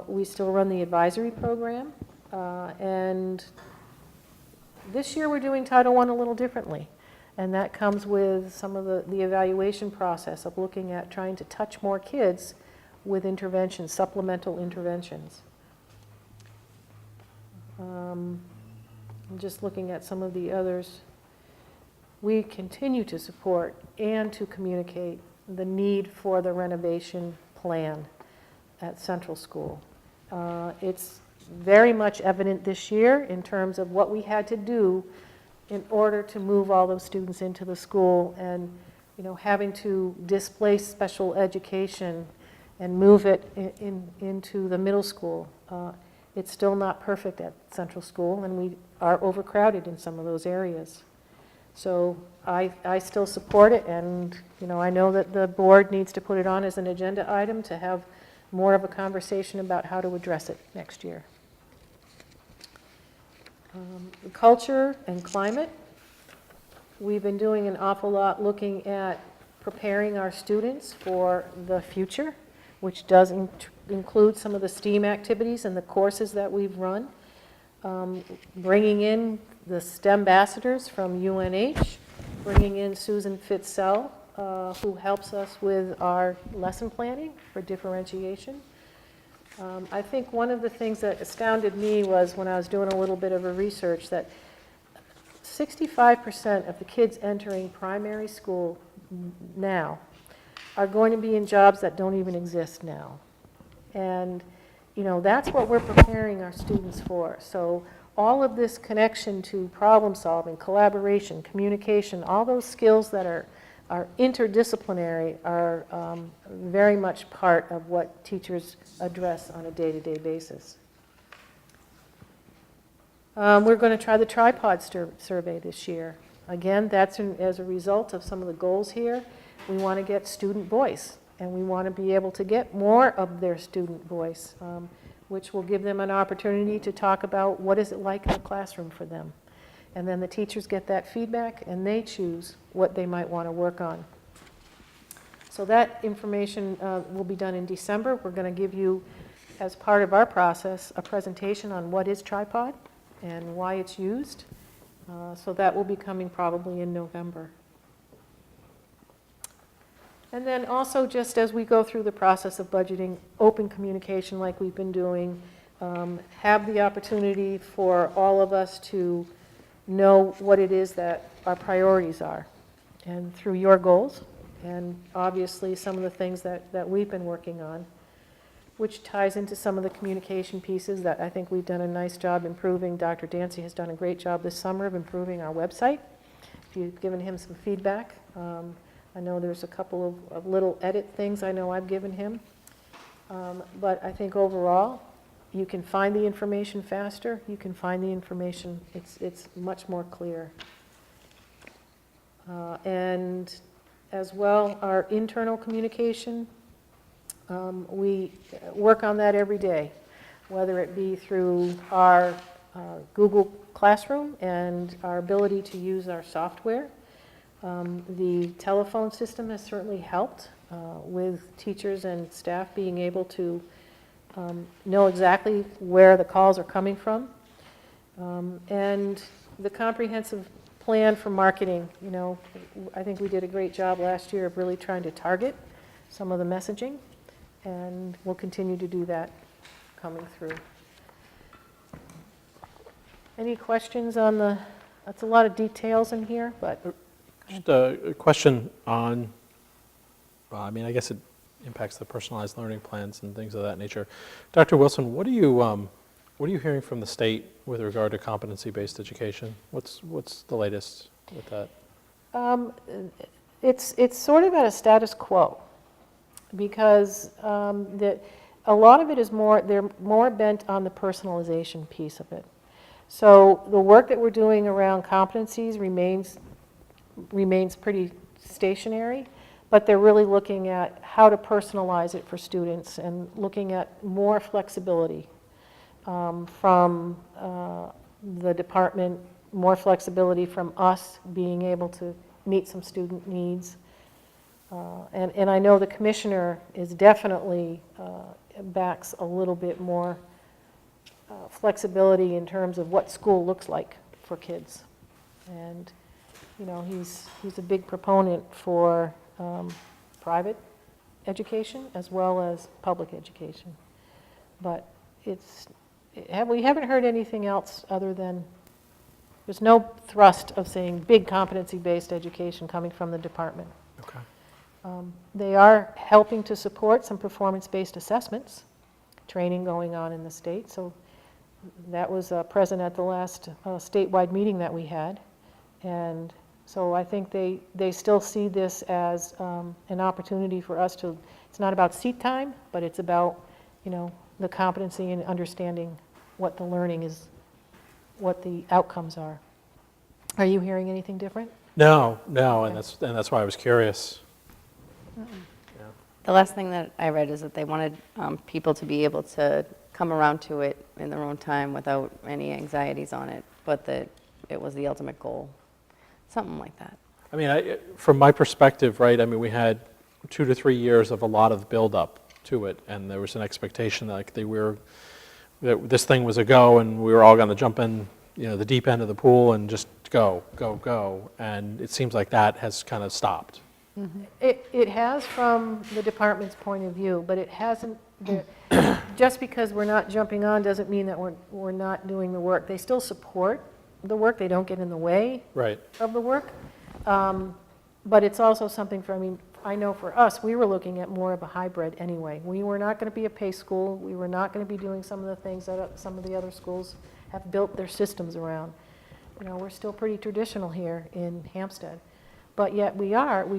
We still run the advisory program, and this year we're doing Title I a little differently, and that comes with some of the evaluation process of looking at trying to touch more kids with interventions, supplemental interventions. I'm just looking at some of the others. We continue to support and to communicate the need for the renovation plan at Central School. It's very much evident this year in terms of what we had to do in order to move all those students into the school, and having to displace special education and move it into the middle school. It's still not perfect at Central School, and we are overcrowded in some of those areas. So I still support it, and I know that the board needs to put it on as an agenda item to have more of a conversation about how to address it next year. Culture and climate. We've been doing an awful lot looking at preparing our students for the future, which does include some of the STEAM activities and the courses that we've run. Bringing in the STEM ambassadors from UNH, bringing in Susan Fitzell, who helps us with our lesson planning for differentiation. I think one of the things that astounded me was when I was doing a little bit of a research that 65% of the kids entering primary school now are going to be in jobs that don't even exist now. And, that's what we're preparing our students for. So all of this connection to problem solving, collaboration, communication, all those skills that are interdisciplinary are very much part of what teachers address on a day-to-day basis. We're going to try the tripod survey this year. Again, that's as a result of some of the goals here. We want to get student voice, and we want to be able to get more of their student voice, which will give them an opportunity to talk about what is it like in the classroom for them. And then the teachers get that feedback, and they choose what they might want to work on. So that information will be done in December. We're going to give you, as part of our process, a presentation on what is tripod and why it's used. So that will be coming probably in November. And then also, just as we go through the process of budgeting, open communication like we've been doing, have the opportunity for all of us to know what it is that our priorities are, and through your goals, and obviously some of the things that we've been working on, which ties into some of the communication pieces that I think we've done a nice job improving. Dr. Dancy has done a great job this summer of improving our website. if you've given him some feedback. I know there's a couple of little edit things I know I've given him. But I think overall, you can find the information faster, you can find the information, it's much more clear. And as well, our internal communication, we work on that every day, whether it be through our Google Classroom and our ability to use our software. The telephone system has certainly helped with teachers and staff being able to know exactly where the calls are coming from. And the comprehensive plan for marketing, you know, I think we did a great job last year of really trying to target some of the messaging, and we'll continue to do that coming through. Any questions on the, that's a lot of details in here, but. Just a question on, I mean, I guess it impacts the personalized learning plans and things of that nature. Dr. Wilson, what are you hearing from the state with regard to competency-based education? What's the latest with that? It's sort of at a status quo, because a lot of it is they're more bent on the personalization piece of it. So the work that we're doing around competencies remains pretty stationary, but they're really looking at how to personalize it for students and looking at more flexibility from the department, more flexibility from us being able to meet some student needs. And I know the commissioner is definitely backs a little bit more flexibility in terms of what school looks like for kids. And you know, he's a big proponent for private education as well as public education. But we haven't heard anything else other than, there's no thrust of saying big competency-based education coming from the department. Okay. They are helping to support some performance-based assessments, training going on in the state. So that was present at the last statewide meeting that we had. And so I think they still see this as an opportunity for us to, it's not about seat time, but it's about, you know, the competency and understanding what the learning is, what the outcomes are. Are you hearing anything different? No, and that's why I was curious. The last thing that I read is that they wanted people to be able to come around to it in their own time without any anxieties on it, but that it was the ultimate goal. Something like that. I mean, from my perspective, right, I mean, we had 2 to 3 years of a lot of build-up to it, and there was an expectation that that this thing was a go, and we were all going to jump in, you know, the deep end of the pool and just go, and it seems like that has kind of stopped. Mm-hmm. It has from the department's point of view, but it hasn't, just because we're not jumping on doesn't mean that we're not doing the work. They still support the work, they don't get in the way of the work. But it's also something for, I mean, I know for us, we were looking at more of a hybrid anyway. We were not going to be a pay school. We were not going to be doing some of the things that some of the other schools have built their systems around. You know, we're still pretty traditional here in Hampstead. But yet we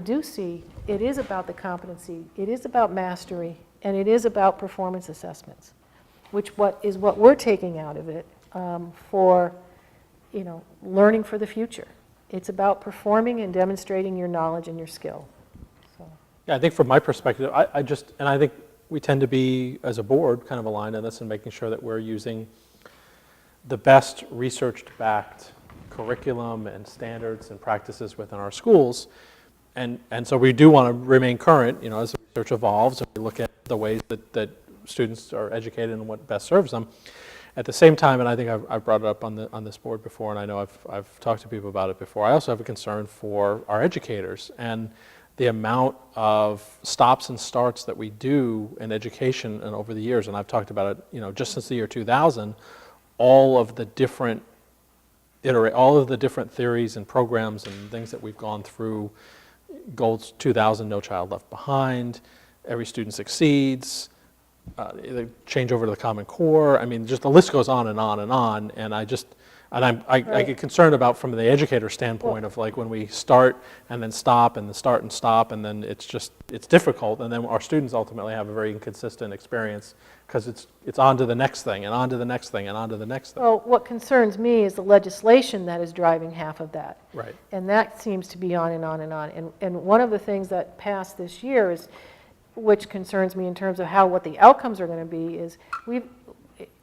do see it is about the competency, it is about mastery, and it is about performance assessments, which is what we're taking out of it for, you know, learning for the future. It's about performing and demonstrating your knowledge and your skill. So. Yeah, I think from my perspective, I think we tend to be, as a board, kind of aligned on this and making sure that we're using the best research-backed curriculum and standards and practices within our schools. And so we do want to remain current, you know, as the research evolves and we look at the ways that students are educated and what best serves them. At the same time, and I think I've brought it up on this board before, and I know I've talked to people about it before, I also have a concern for our educators and the amount of stops and starts that we do in education and over the years. And I've talked about it, you know, just since the year 2000, all of the different theories and programs and things that we've gone through. Goals 2000, No Child Left Behind, Every Student Succeeds, the change over to the Common Core. I mean, just the list goes on and on and on. And And I get concerned about from the educator standpoint of like when we start and then stop and then start and stop, and then it's difficult, and then our students ultimately have a very inconsistent experience because it's on to the next thing and on to the next thing and on to the next thing. Well, what concerns me is the legislation that is driving half of that. Right. And that seems to be on and on and on. And one of the things that passed this year is, which concerns me in terms of what the outcomes are going to be, is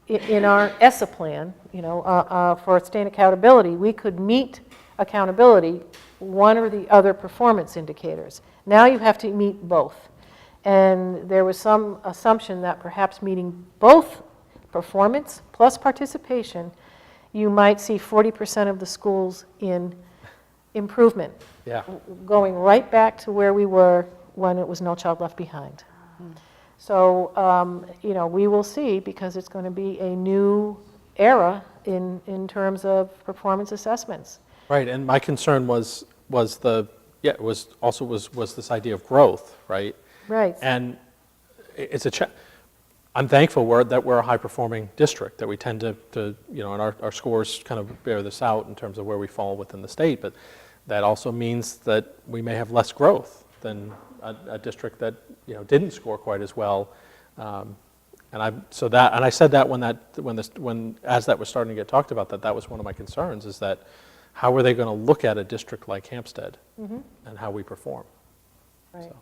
in our ESSA plan, for state accountability, we could meet accountability, one or the other performance indicators. Now you have to meet both. And there was some assumption that perhaps meeting both performance plus participation, you might see 40% of the schools in improvement. Yeah. Going right back to where we were when it was No Child Left Behind. So, we will see, because it's going to be a new era in terms of performance assessments. Right, and my concern was this idea of growth, right? Right. And it's I'm thankful that we're a high-performing district, that we tend to and our scores kind of bear this out in terms of where we fall within the state, but that also means that we may have less growth than a district that didn't score quite as well. And I said that when as that was starting to get talked about, that was one of my concerns, is that how are they going to look at a district like Hampstead and how we perform? Right. So.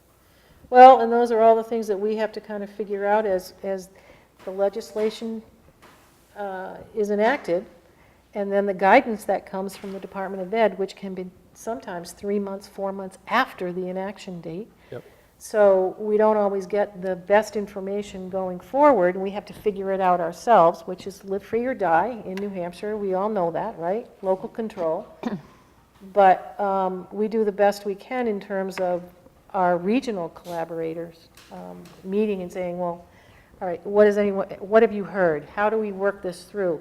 Well, and those are all the things that we have to kind of figure out as the legislation is enacted, and then the guidance that comes from the Department of Ed, which can be sometimes 3 months, 4 months after the inaction date. Yep. So we don't always get the best information going forward, and we have to figure it out ourselves, which is live free or die in New Hampshire. We all know that, right? Local control. But we do the best we can in terms of our regional collaborators meeting and saying, well, all right, what have you heard? How do we work this through?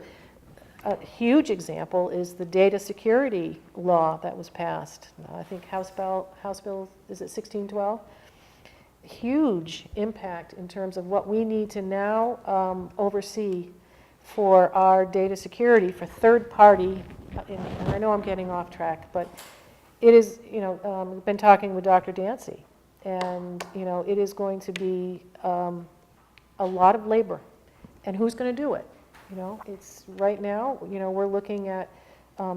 A huge example is the data security law that was passed. I think House Bill, is it 1612? Huge impact in terms of what we need to now oversee for our data security for third party, and I know I'm getting off track, but it is, we've been talking with Dr. Dancy, and, it is going to be a lot of labor. And who's going to do it? It's right now, we're looking at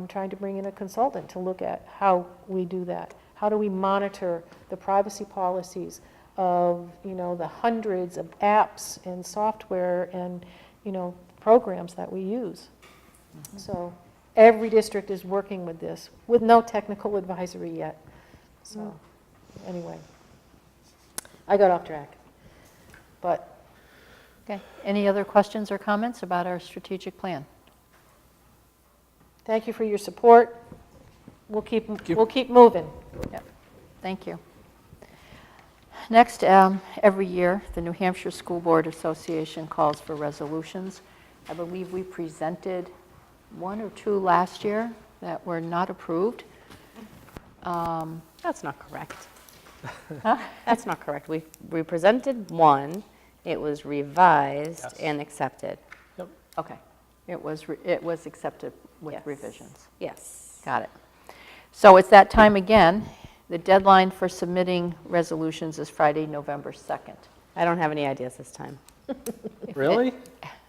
trying to bring in a consultant to look at how we do that. How do we monitor the privacy policies of, the hundreds of apps and software and, programs that we use? So every district is working with this with no technical advisory yet. So anyway, I got off track. But Okay. Any other questions or comments about our strategic plan? thank you for your support. We'll keep moving. Yep. Thank you. Next, every year, the New Hampshire School Board Association calls for resolutions. I believe we presented 1 or 2 last year that were not approved. That's not correct. That's not correct. We presented one, it was revised Yes. and accepted. Okay. It was accepted with Yes. revisions. Yes. Got it. So it's that time again. The deadline for submitting resolutions is Friday, November 2nd. I don't have any ideas this time. Really?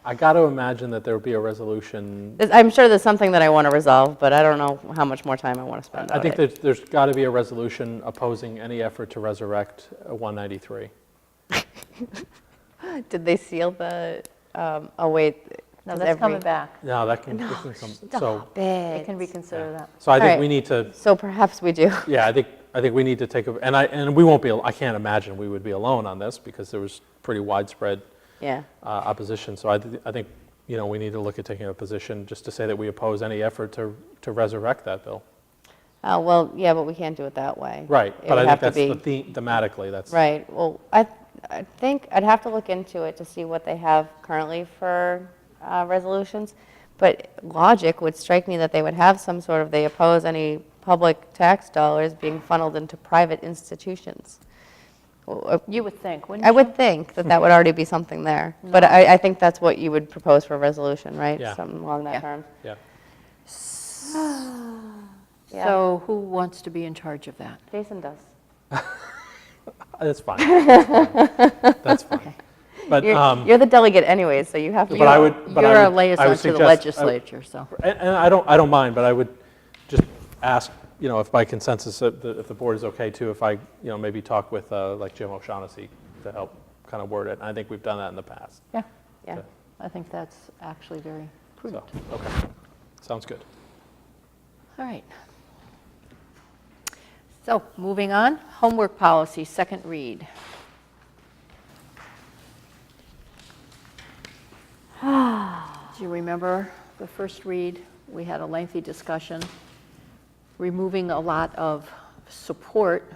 I got to imagine that there would be a resolution. I'm sure there's something that I want to resolve, but I don't know how much more time I want to spend I on think it. there's got to be a resolution opposing any effort to resurrect 193. Did they seal the, oh wait. No, 'cause that's coming every- back. No, that can come. So, They can reconsider that. so I think Alright. we need to. So perhaps we do. Yeah, I think we need to take and we won't be. I can't imagine we would be alone on this because there was pretty widespread Yeah. opposition. So I think we need to look at taking a position just to say that we oppose any effort to resurrect that bill. Oh, well, yeah, but we can't do it that way. Right, It but would I have think to that's be- thematically that's Right, well, I think I'd have to look into it to see what they have currently for resolutions, but logic would strike me that they would have some sort of, they oppose any public tax dollars being funneled into private institutions. You would think, wouldn't I you? would think that would already be something there, but I think that's what you would propose for a resolution, right? Yeah. Something along that Yeah. term. yeah. Yeah. So who wants to be in charge of that? Jason does. That's fine. That's fine. But, You're the delegate anyways, so you have to. but I would, but You're I a would, I liaison would to the suggest, legislature, so. and I don't mind, but I would just ask, if by consensus, if the board is okay too, if I, maybe talk with like Jim O'Shaughnessy to help kind of word it. And I think we've done that in the past. Yeah, Yeah. I think that's actually very So, prudent. okay, sounds good. All right. So, moving on, homework policy, second read. Do you remember the first read? We had a lengthy discussion, removing a lot of support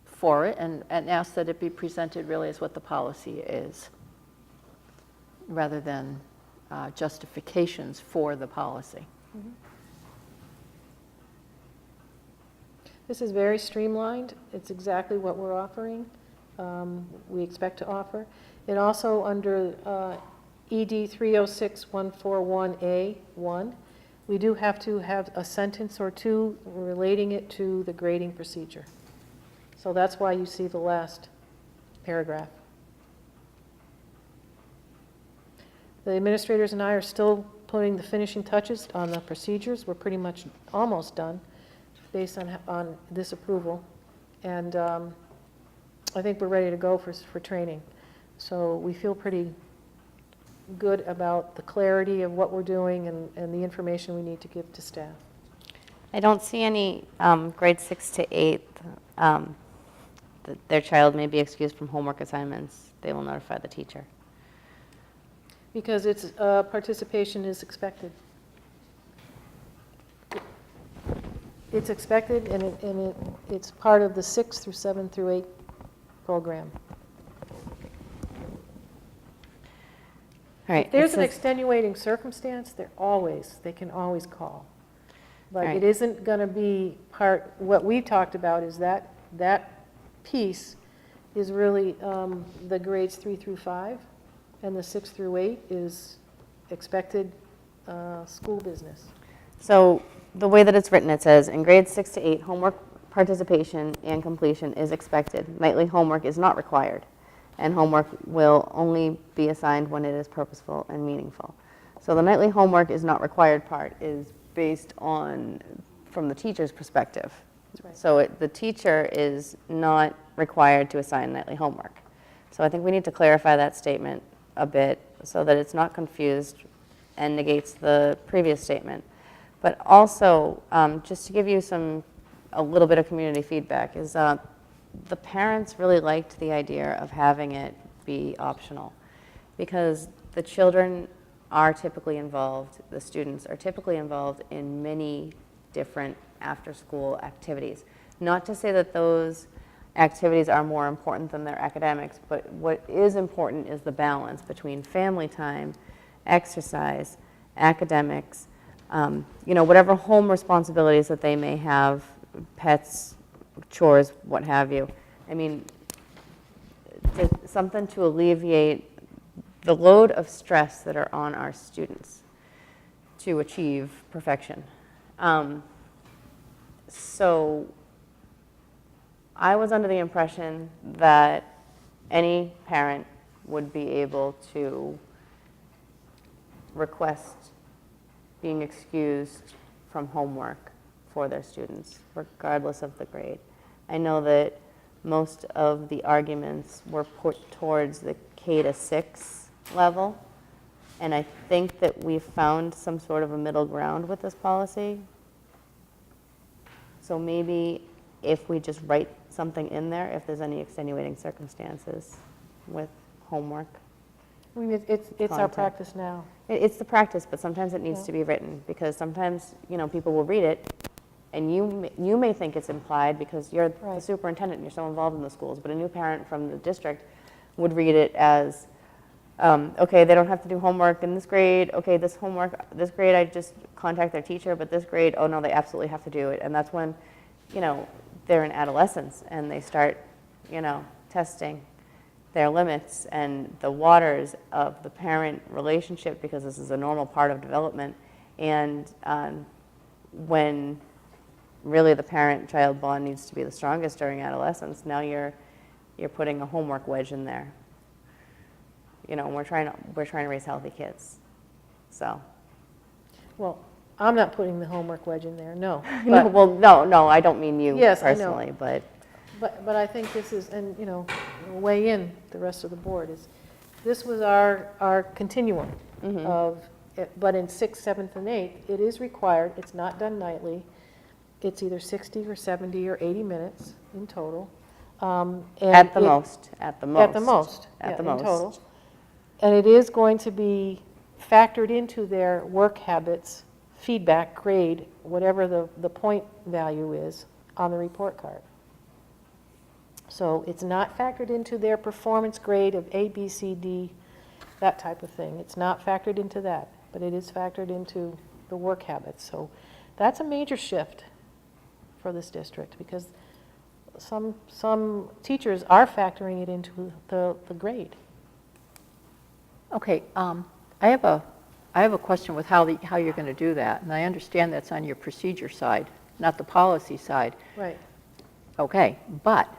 for it and asked that it be presented really as what the policy is, rather than justifications for the policy. This is very streamlined. It's exactly what we're offering, we expect to offer. It also, under ED 306141A1, we do have to have a sentence or two relating it to the grading procedure. So that's why you see the last paragraph. The administrators and I are still putting the finishing touches on the procedures. We're pretty much almost done based on this approval. And I think we're ready to go for training. So we feel pretty good about the clarity of what we're doing and the information we need to give to staff. I don't see any grade 6 to 8, that their child may be excused from homework assignments. They will notify the teacher. Because its participation is expected. It's expected, and it's part of the 6 through 7 through 8 program. All right. If there's it an says- extenuating circumstance, they can always call. But Right. it isn't going to be what we talked about is that piece is really the grades 3 through 5, and the 6 through 8 is expected school business. So the way that it's written, it says, in grades 6 to 8, homework participation and completion is expected. Nightly homework is not required, and homework will only be assigned when it is purposeful and meaningful. So the nightly homework is not required part is based on, from the teacher's perspective. That's right. So the teacher is not required to assign nightly homework. So I think we need to clarify that statement a bit so that it's not confused and negates the previous statement. But also, just to give you a little bit of community feedback, is the parents really liked the idea of having it be optional, because the children are typically involved, the students are typically involved in many different after-school activities. Not to say that those activities are more important than their academics, but what is important is the balance between family time, exercise, academics, whatever home responsibilities that they may have, pets, chores, what have you. I mean, something to alleviate the load of stress that are on our students to achieve perfection. So I was under the impression that any parent would be able to request being excused from homework for their students, regardless of the grade. I know that most of the arguments were put towards the K to 6 level, and I think that we've found some sort of a middle ground with this policy. So maybe if we just write something in there, if there's any extenuating circumstances with homework. I mean, it's our Content. practice now. It's the practice, but sometimes it needs Yeah. to be written, because sometimes, people will read it, and you may think it's implied because you're the Right. superintendent and you're so involved in the schools, but a new parent from the district would read it as, okay, they don't have to do homework in this grade, okay, this grade I just contact their teacher, but this grade, oh no, they absolutely have to do it. And that's when, they're in adolescence and they start, testing their limits and the waters of the parent relationship, because this is a normal part of development. And when really the parent-child bond needs to be the strongest during adolescence. Now you're putting a homework wedge in there. You know, and we're trying to raise healthy kids. So, Well, I'm not putting the homework wedge in there, no. no, But, well, no, I don't mean you Yes, I know. personally, but but I think this is, and, you know, weigh in, the rest of the board, is, this was our continuum of, but in 6th, 7th, and 8th, it is required, it's not done nightly. It's either 60 or 70 or 80 minutes in total. And at the it- most. At the most, At yeah, the in most. total. And it is going to be factored into their work habits, feedback, grade, whatever the point value is on the report card. So it's not factored into their performance grade of A, B, C, D, that type of thing. It's not factored into that, but it is factored into the work habits. So that's a major shift for this district, because some teachers are factoring it into the grade. Okay, I have a question with how you're going to do that, and I understand that's on your procedure side, not the policy side. Right. Okay, but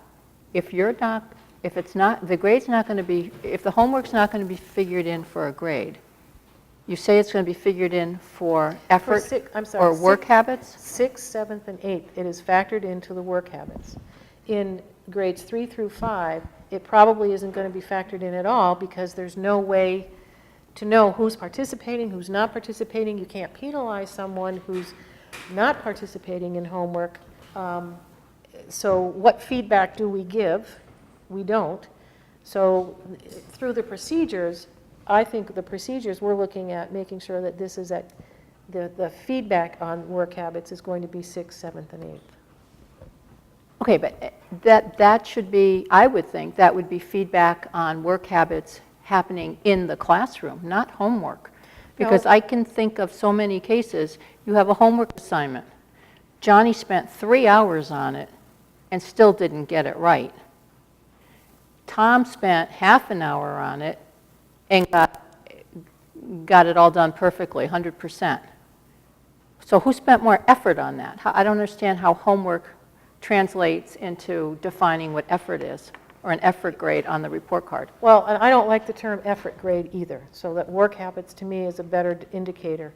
if it's not, the grade's not going to be, if the homework's not going to be figured in for a grade, you say it's going to be figured in for effort or work habits? 6th, 7th, and 8th, it is factored into the work habits. In grades 3 through 5, it probably isn't going to be factored in at all, because there's no way to know who's participating, who's not participating. You can't penalize someone who's not participating in homework. So what feedback do we give? We don't. So through the procedures, I think the procedures, we're looking at making sure that this is at, the feedback on work habits is going to be 6th, 7th, and 8th. Okay, but that should be, I would think, that would be feedback on work habits happening in the classroom, not homework. Because No. I can think of so many cases, you have a homework assignment. Johnny spent 3 hours on it and still didn't get it right. Tom spent half an hour on it and got it all done perfectly, 100%. So who spent more effort on that? I don't understand how homework translates into defining what effort is, or an effort grade on the report card. Well, and I don't like the term effort grade either, so that work habits to me is a better indicator.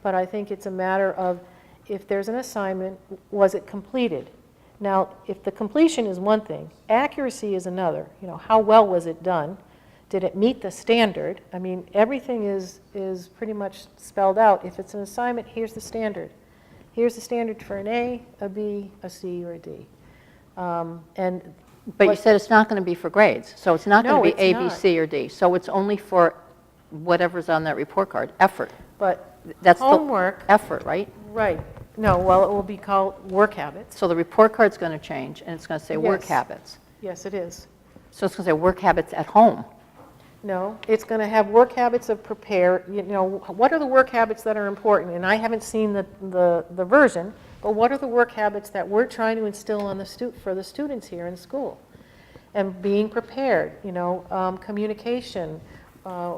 But I think it's a matter of, if there's an assignment, was it completed? Now, if the completion is one thing, accuracy is another. You know, how well was it done? Did it meet the standard? I mean, everything is pretty much spelled out. If it's an assignment, here's the standard. Here's the standard for an A, a B, a C, or a D. But you said it's not going to be for grades, so it's not No, going to be it's A, B, not. C, or D. So it's only for whatever's on that report card, effort. But That's the homework, effort, right? right. No, well, it will be called work habits. So the report card's going to change, and it's going to say work Yes. habits. Yes, it is. So it's going to say work habits at home. No, it's going to have work habits of prepare, you know, what are the work habits that are important? And I haven't seen the version, but what are the work habits that we're trying to instill on for the students here in school? And being prepared, you know, communication,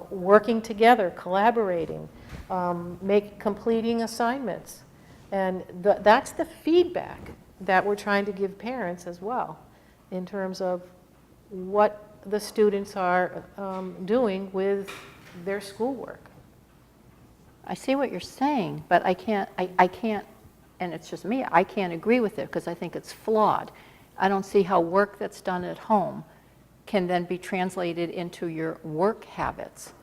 working together, collaborating, completing assignments. And that's the feedback that we're trying to give parents as well, in terms of what the students are doing with their schoolwork. I see what you're saying, but I can't, and it's just me, I can't agree with it because I think it's flawed. I don't see how work that's done at home can then be translated into your work habits,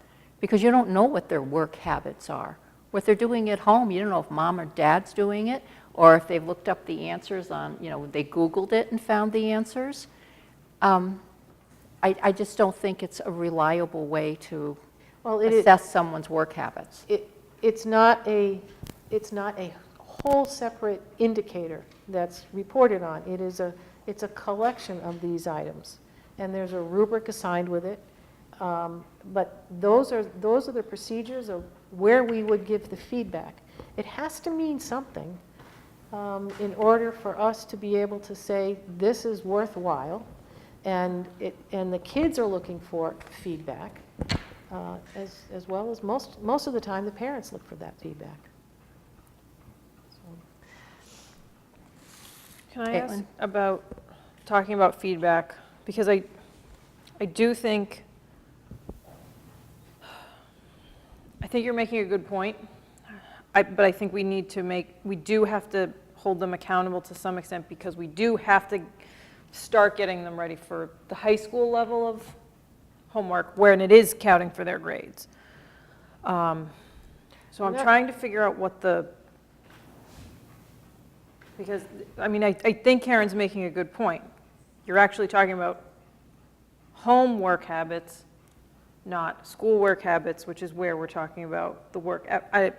because you don't know what their work habits are. What they're doing at home, you don't know if mom or dad's doing it, or if they've looked up the answers on, you know, they Googled it and found the answers. I just don't think it's a reliable way to assess someone's work habits. It's not a whole separate indicator that's reported on. It's a collection of these items, and there's a rubric assigned with it. But those are the procedures of where we would give the feedback. It has to mean something in order for us to be able to say this is worthwhile, and the kids are looking for feedback, as well as most of the time the parents look for that feedback. Can I ask Caitlin? about, talking about feedback? Because I do think, I think you're making a good point. But I think we do have to hold them accountable to some extent, because we do have to start getting them ready for the high school level of homework, wherein it is counting for their grades. So I'm trying to figure out what because, I mean, I think Karen's making a good point. You're actually talking about homework habits, not schoolwork habits, which is where we're talking about the work. I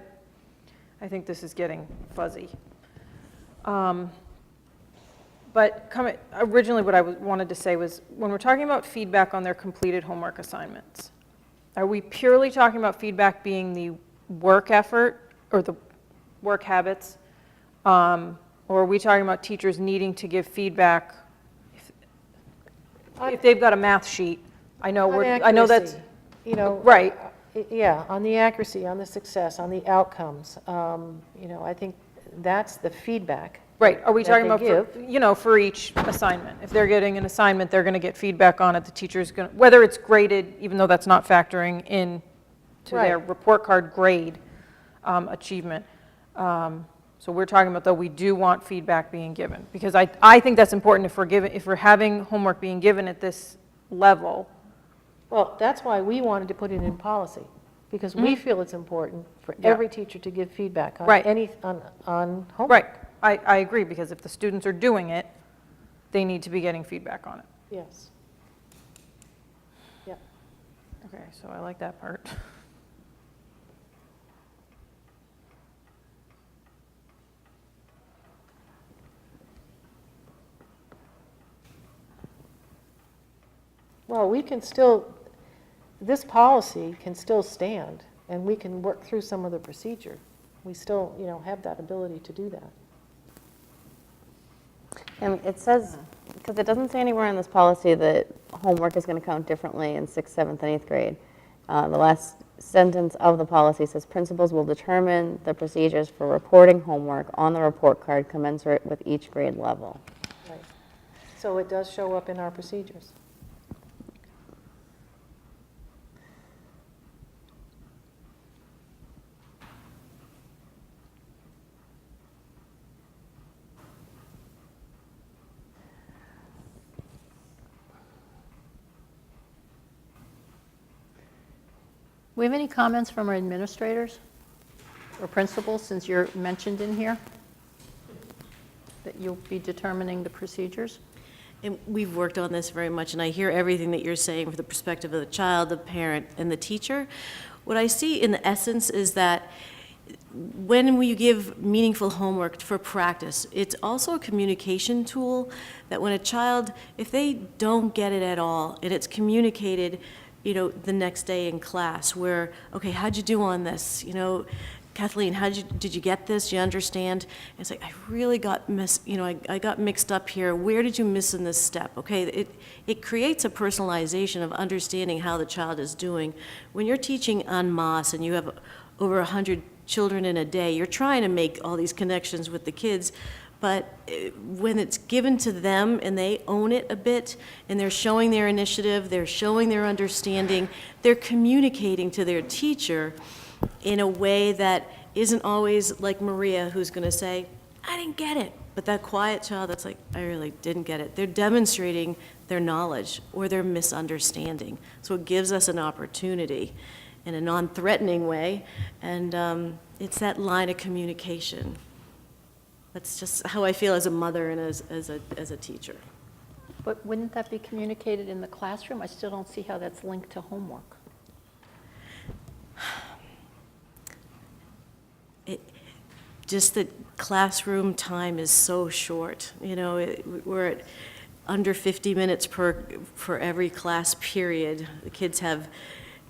think this is getting fuzzy. But originally what I wanted to say was, when we're talking about feedback on their completed homework assignments, are we purely talking about feedback being the work effort or the work habits? Or are we talking about teachers needing to give feedback if they've got a math sheet? I know that's, Accuracy, you know. right. Yeah, on the accuracy, on the success, on the outcomes. You know, I think that's the feedback. Right, are we that talking they about, give. for each assignment? If they're getting an assignment, they're going to get feedback on it, the teacher's going to, whether it's graded, even though that's not factoring in to their Right. report card grade achievement. So we're talking about, though, we do want feedback being given, because I think that's important if we're having homework being given at this level. Well, that's why we wanted to put it in policy, because we feel it's important for Yeah. every teacher to give feedback on Right. on homework. Right, I agree, because if the students are doing it, they need to be getting feedback on it. Yes. Yep. Okay, so I like that part. Well, we can still, this policy can still stand, and we can work through some of the procedure. We still, you know, have that ability to do that. And it says, because it doesn't say anywhere in this policy that homework is going to count differently in 6th, 7th, and 8th grade. The last sentence of the policy says, principals will determine the procedures for reporting homework on the report card commensurate with each grade level. Right. So it does show up in our procedures. We have any comments from our administrators or principals, since you're mentioned in here, that you'll be determining the procedures? And we've worked on this very much, and I hear everything that you're saying from the perspective of the child, the parent, and the teacher. What I see in the essence is that when we give meaningful homework for practice, it's also a communication tool that when a child, if they don't get it at all, and it's communicated, you know, the next day in class, where, okay, how'd you do on this? You know, Kathleen, did you get this? You understand? And it's like, I really got I got mixed up here. Where did you miss in this step? Okay, it creates a personalization of understanding how the child is doing. When you're teaching en masse and you have over 100 children in a day, you're trying to make all these connections with the kids, but when it's given to them and they own it a bit, and they're showing their initiative, they're showing their understanding, they're communicating to their teacher in a way that isn't always like Maria, who's going to say, I didn't get it. But that quiet child that's like, I really didn't get it. They're demonstrating their knowledge or their misunderstanding. So it gives us an opportunity in a non-threatening way, and it's that line of communication. That's just how I feel as a mother and as a teacher. But wouldn't that be communicated in the classroom? I still don't see how that's linked to homework. Just that classroom time is so short. You know, we're at under 50 minutes for every class period. The kids have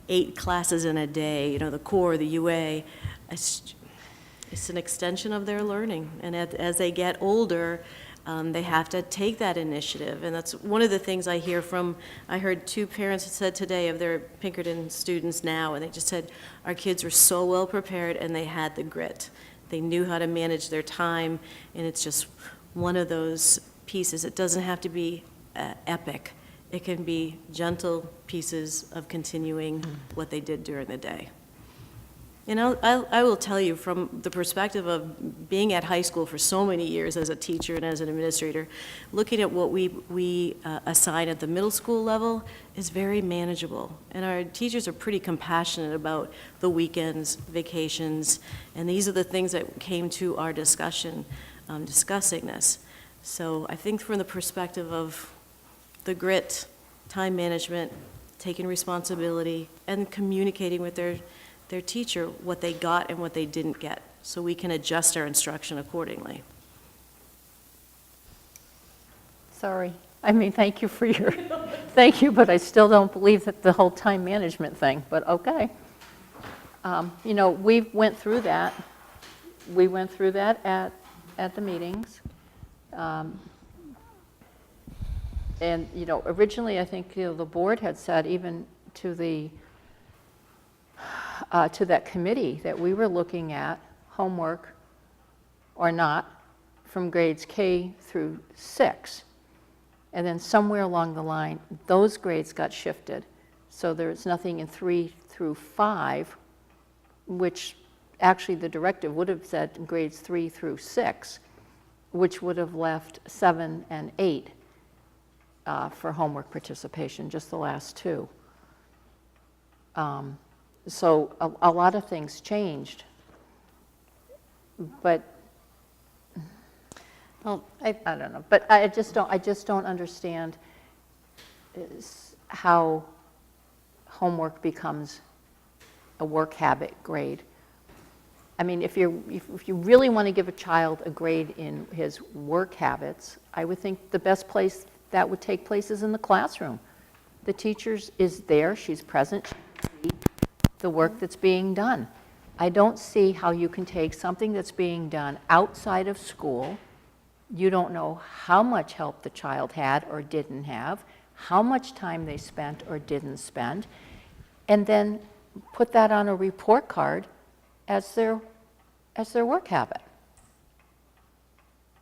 8 classes in a day, you know, the core, the UA. It's an extension of their learning. And as they get older, they have to take that initiative. And that's one of the things I heard 2 parents said today of their Pinkerton students now, and they just said, our kids were so well prepared and they had the grit. They knew how to manage their time, and it's just one of those pieces. It doesn't have to be epic. It can be gentle pieces of continuing what they did during the day. You know, I will tell you, from the perspective of being at high school for so many years as a teacher and as an administrator, looking at what we assign at the middle school level is very manageable. And our teachers are pretty compassionate about the weekends, vacations, and these are the things that came to our discussion, discussing this. So I think from the perspective of the grit, time management, taking responsibility, and communicating with their teacher what they got and what they didn't get, so we can adjust our instruction accordingly. Sorry. I mean, thank you for your, thank you, but I still don't believe that the whole time management thing, but okay. You know, we went through that. We went through that at the meetings. And, you know, originally, I think, you know, the board had said even to that committee that we were looking at homework or not from grades K through 6. And then somewhere along the line, those grades got shifted. So there's nothing in 3 through 5, which actually the directive would have said in grades 3 through 6, which would have left 7 and 8 for homework participation, just the last 2. So a lot of things changed, but Well, I don't know. But I just don't understand how homework becomes a work habit grade. I mean, if you really want to give a child a grade in his work habits, I would think the best place that would take place is in the classroom. The teacher is there, she's present, she sees the work that's being done. I don't see how you can take something that's being done outside of school. You don't know how much help the child had or didn't have, how much time they spent or didn't spend, and then put that on a report card as their work habit.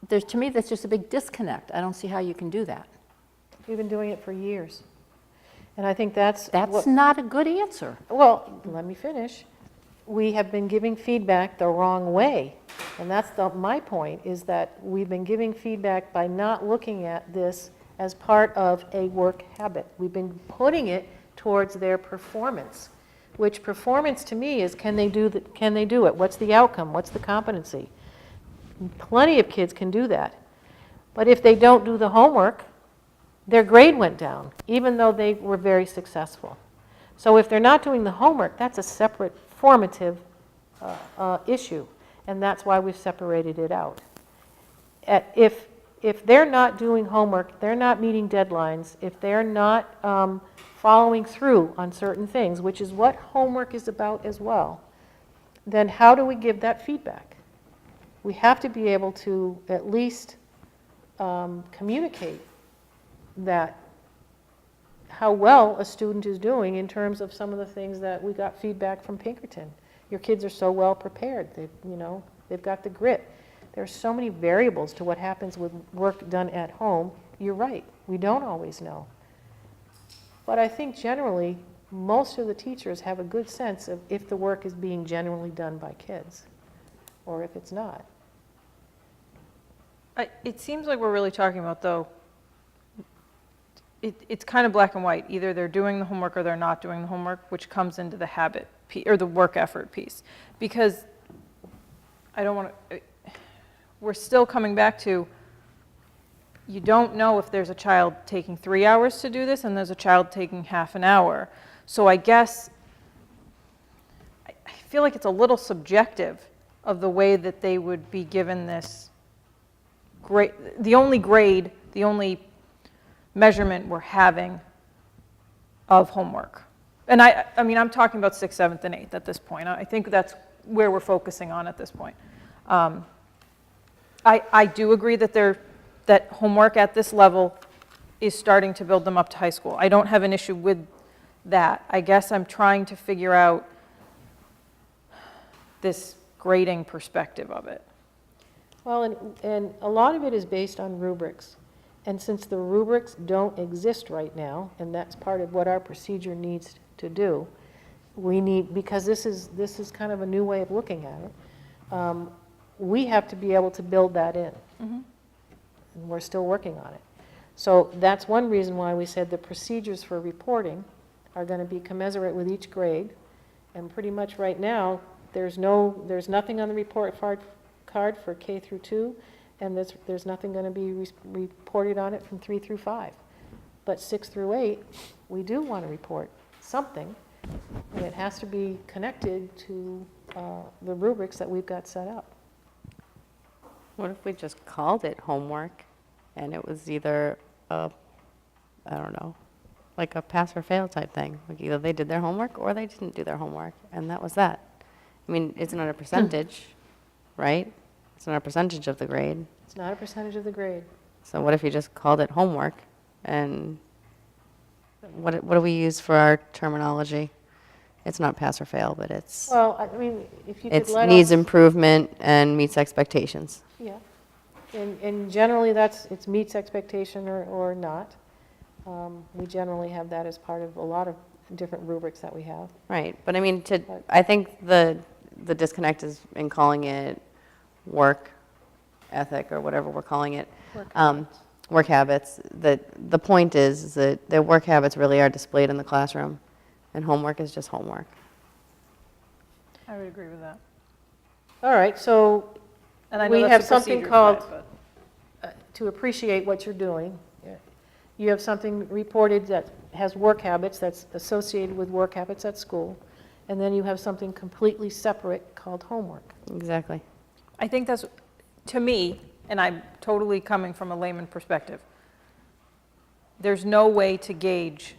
To me, that's just a big disconnect. I don't see how you can do that. We've been doing it for years. And I think that's That's not a good answer. Well, let me finish. We have been giving feedback the wrong way. And that's my point, is that we've been giving feedback by not looking at this as part of a work habit. We've been putting it towards their performance, which performance to me is, can they do it? What's the outcome? What's the competency? Plenty of kids can do that. But if they don't do the homework, their grade went down, even though they were very successful. So if they're not doing the homework, that's a separate formative issue, and that's why we've separated it out. If they're not doing homework, they're not meeting deadlines, if they're not following through on certain things, which is what homework is about as well, then how do we give that feedback? We have to be able to at least communicate that how well a student is doing in terms of some of the things that we got feedback from Pinkerton. Your kids are so well prepared. They've got the grit. There are so many variables to what happens with work done at home. You're right. We don't always know. But I think generally, most of the teachers have a good sense of if the work is being generally done by kids or if it's not. It seems like we're really talking about, though, it's kind of black and white. Either they're doing the homework or they're not doing the homework, which comes into the habit or the work effort piece. Because I don't want to, we're still coming back to, you don't know if there's a child taking 3 hours to do this and there's a child taking half an hour. So I guess, I feel like it's a little subjective of the way that they would be given this grade. The only measurement we're having of homework. And I mean, I'm talking about 6th, 7th, and 8th at this point. I think that's where we're focusing on at this point. I do agree that homework at this level is starting to build them up to high school. I don't have an issue with that. I guess I'm trying to figure out this grading perspective of it. Well, and a lot of it is based on rubrics. And since the rubrics don't exist right now, and that's part of what our procedure needs to do, we need, because this is kind of a new way of looking at it, we have to be able to build that in. And we're still working on it. So that's one reason why we said the procedures for reporting are going to be commensurate with each grade. And pretty much right now, there's nothing on the report card for K through 2, and there's nothing going to be reported on it from 3 through 5. But 6 through 8, we do want to report something, and it has to be connected to the rubrics that we've got set up. What if we just called it homework and it was either I don't know, like a pass or fail type thing? Like either they did their homework or they didn't do their homework, and that was that. I mean, it's not a percentage, right? It's not a percentage of the grade. It's not a percentage of the grade. So what if you just called it homework? And what do we use for our terminology? It's not pass or fail, but it's Well, I mean, if you could it's let needs us, improvement and meets expectations. yeah. And generally, it's meets expectation or not. We generally have that as part of a lot of different rubrics that we have. Right, but I mean, I think the disconnect is in calling it work ethic or whatever we're calling it. Work habits. The point is that their work habits really are displayed in the classroom, and homework is just homework. I would agree with that. All right, so And I know we that's have the something procedure called, side, to appreciate what you're doing. You have something reported that has work habits, that's associated with work habits at school, and then you have something completely separate called homework. Exactly. I think that's, to me, and I'm totally coming from a layman perspective, there's no way to gauge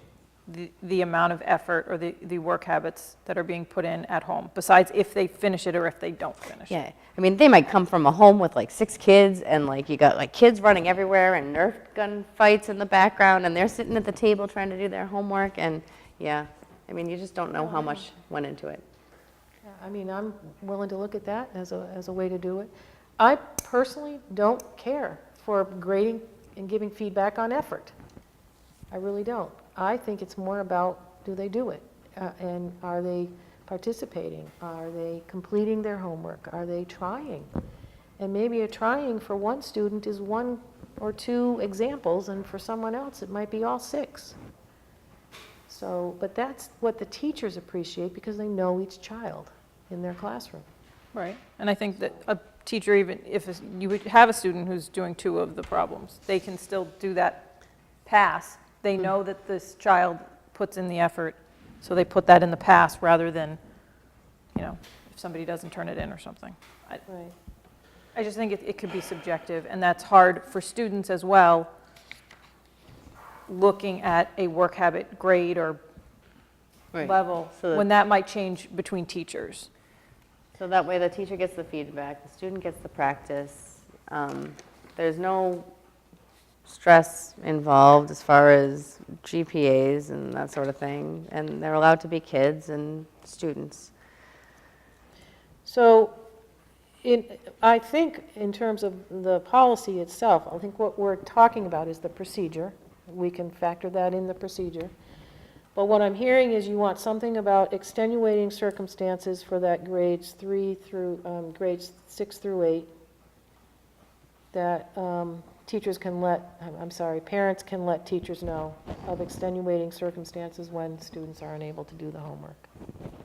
the amount of effort or the work habits that are being put in at home, besides if they finish it or if they don't finish it. Yeah, I mean, they might come from a home with like 6 kids, and like you got like kids running everywhere and Nerf gun fights in the background, and they're sitting at the table trying to do their homework, and yeah, I mean, you just don't know how much went into it. I mean, I'm willing to look at that as a way to do it. I personally don't care for grading and giving feedback on effort. I really don't. I think it's more about, do they do it? And are they participating? Are they completing their homework? Are they trying? And maybe a trying for one student is 1 or 2 examples, and for someone else it might be all 6. So, but that's what the teachers appreciate because they know each child in their classroom. Right, and I think that a teacher, even if you would have a student who's doing 2 of the problems, they can still do that pass. They know that this child puts in the effort, so they put that in the pass rather than, if somebody doesn't turn it in or something. Right. I just think it could be subjective, and that's hard for students as well, looking at a work habit grade or Right. level, So when that might change between teachers. So that way the teacher gets the feedback, the student gets the practice. There's no stress involved as far as GPAs and that sort of thing, and they're allowed to be kids and students. So I think in terms of the policy itself, I think what we're talking about is the procedure. We can factor that in the procedure. But what I'm hearing is you want something about extenuating circumstances for that grades 6 through 8, that parents can let teachers know of extenuating circumstances when students are unable to do the homework.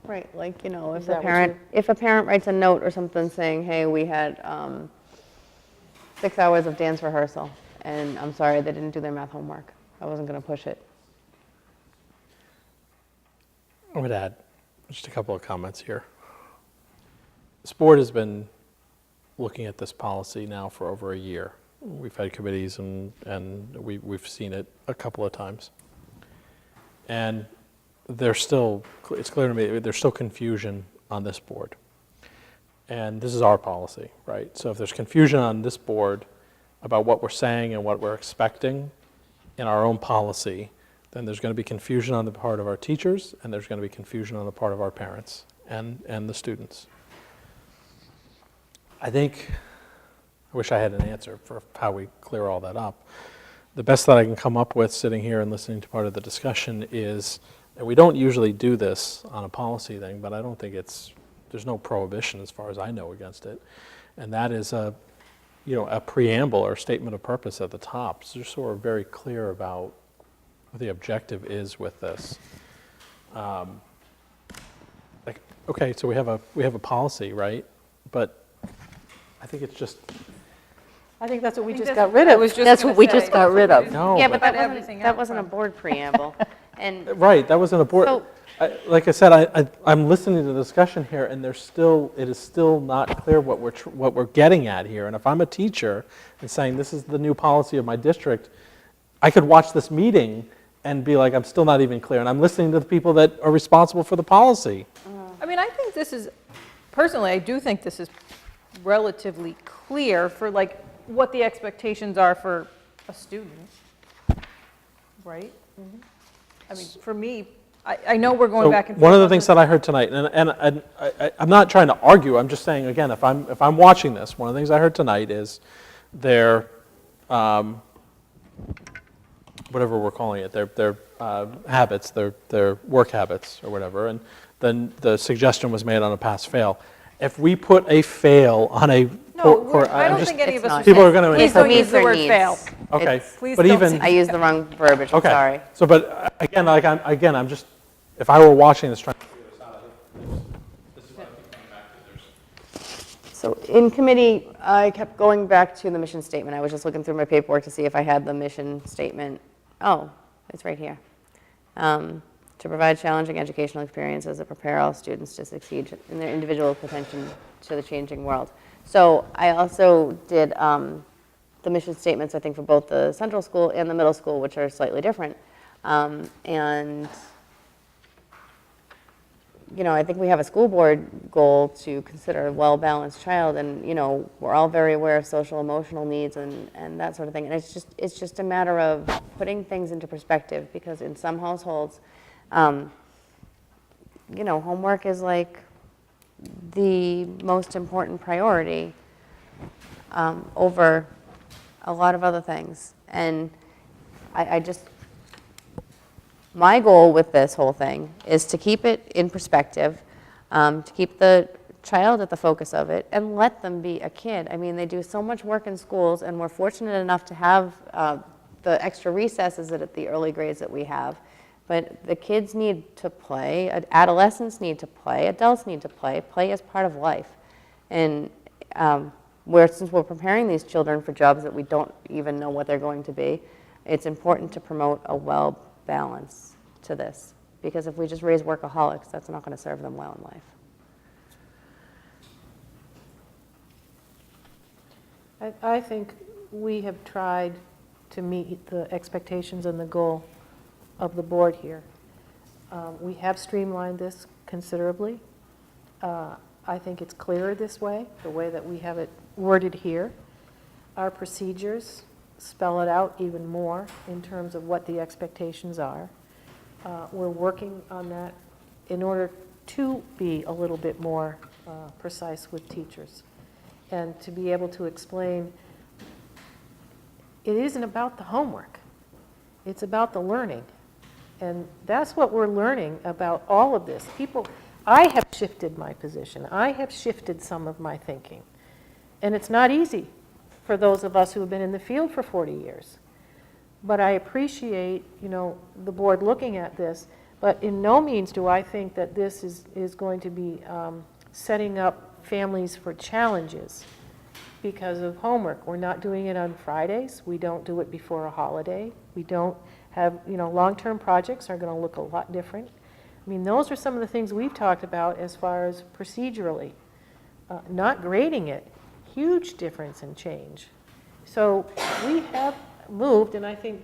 Right, like, Is if that a what parent, if a parent writes a note or something saying, hey, we had 6 hours of dance rehearsal, and I'm sorry, they didn't do their math homework. I wasn't going to push it. I would add just a couple of comments here. This board has been looking at this policy now for over a year. We've had committees and we've seen it a couple of times. And it's clear to me, there's still confusion on this board. And this is our policy, right? So if there's confusion on this board about what we're saying and what we're expecting in our own policy, then there's going to be confusion on the part of our teachers, and there's going to be confusion on the part of our parents and the students. I think I wish I had an answer for how we clear all that up. The best that I can come up with, sitting here and listening to part of the discussion, is, and we don't usually do this on a policy thing, but I don't think there's no prohibition as far as I know against it, and that is a preamble or statement of purpose at the top, just so we're very clear about what the objective is with this. Okay, so we have a policy, right? But I think it's just, I think that's what we think just that's- got rid I of. was just That's gonna what we say, just got rid of. no. Yeah, but Cut that everything that out wasn't a from- board preamble. And Right, that wasn't a board, So- like I said, I'm listening to the discussion here, and it is still not clear what we're getting at here. And if I'm a teacher and saying, this is the new policy of my district, I could watch this meeting and be like, I'm still not even clear, and I'm listening to the people that are responsible for the policy. I mean, I think this is, personally, I do think this is relatively clear for like what the expectations are for a student, right? I mean, for me, I know we're going So back and forth. one of the on things this. that I heard tonight, and I'm not trying to argue, I'm just saying, again, if I'm watching this, one of the things I heard tonight is their, whatever we're calling it, their habits, their work habits or whatever, and then the suggestion was made on a pass-fail. If we put a fail on a, I don't think any of It's us not. are people are saying, going to please don't interpret. use the word Needs. fail. Okay, It's- Please but don't even, say- I used the wrong verbiage, I'm okay. sorry. So, but again, I'm just, if I were watching this, trying to figure this out, this is what I keep coming back to. So in committee, I kept going back to the mission statement. I was just looking through my paperwork to see if I had the mission statement. Oh, it's right here. To provide challenging educational experiences that prepare all students to succeed in their individual potential to the changing world. So I also did the mission statements, I think, for both the central school and the middle school, which are slightly different. And I think we have a school board goal to consider a well-balanced child, and, we're all very aware of social emotional needs and that sort of thing. And it's just a matter of putting things into perspective, because in some households, homework is like the most important priority over a lot of other things. And my goal with this whole thing is to keep it in perspective, to keep the child at the focus of it, and let them be a kid. I mean, they do so much work in schools, and we're fortunate enough to have the extra recesses at the early grades that we have. But the kids need to play, adolescents need to play, adults need to play. Play is part of life. And since we're preparing these children for jobs that we don't even know what they're going to be, it's important to promote a well balance to this. Because if we just raise workaholics, that's not going to serve them well in life. I think we have tried to meet the expectations and the goal of the board here. We have streamlined this considerably. I think it's clearer this way, the way that we have it worded here. Our procedures spell it out even more in terms of what the expectations are. We're working on that in order to be a little bit more precise with teachers and to be able to explain it isn't about the homework. It's about the learning. And that's what we're learning about all of this. I have shifted my position. I have shifted some of my thinking. And it's not easy for those of us who have been in the field for 40 years. But I appreciate, the board looking at this. But in no means do I think that this is going to be setting up families for challenges because of homework. We're not doing it on Fridays. We don't do it before a holiday. We don't have, long-term projects are going to look a lot different. I mean, those are some of the things we've talked about as far as procedurally. Not grading it, huge difference in change. So we have moved, and I think,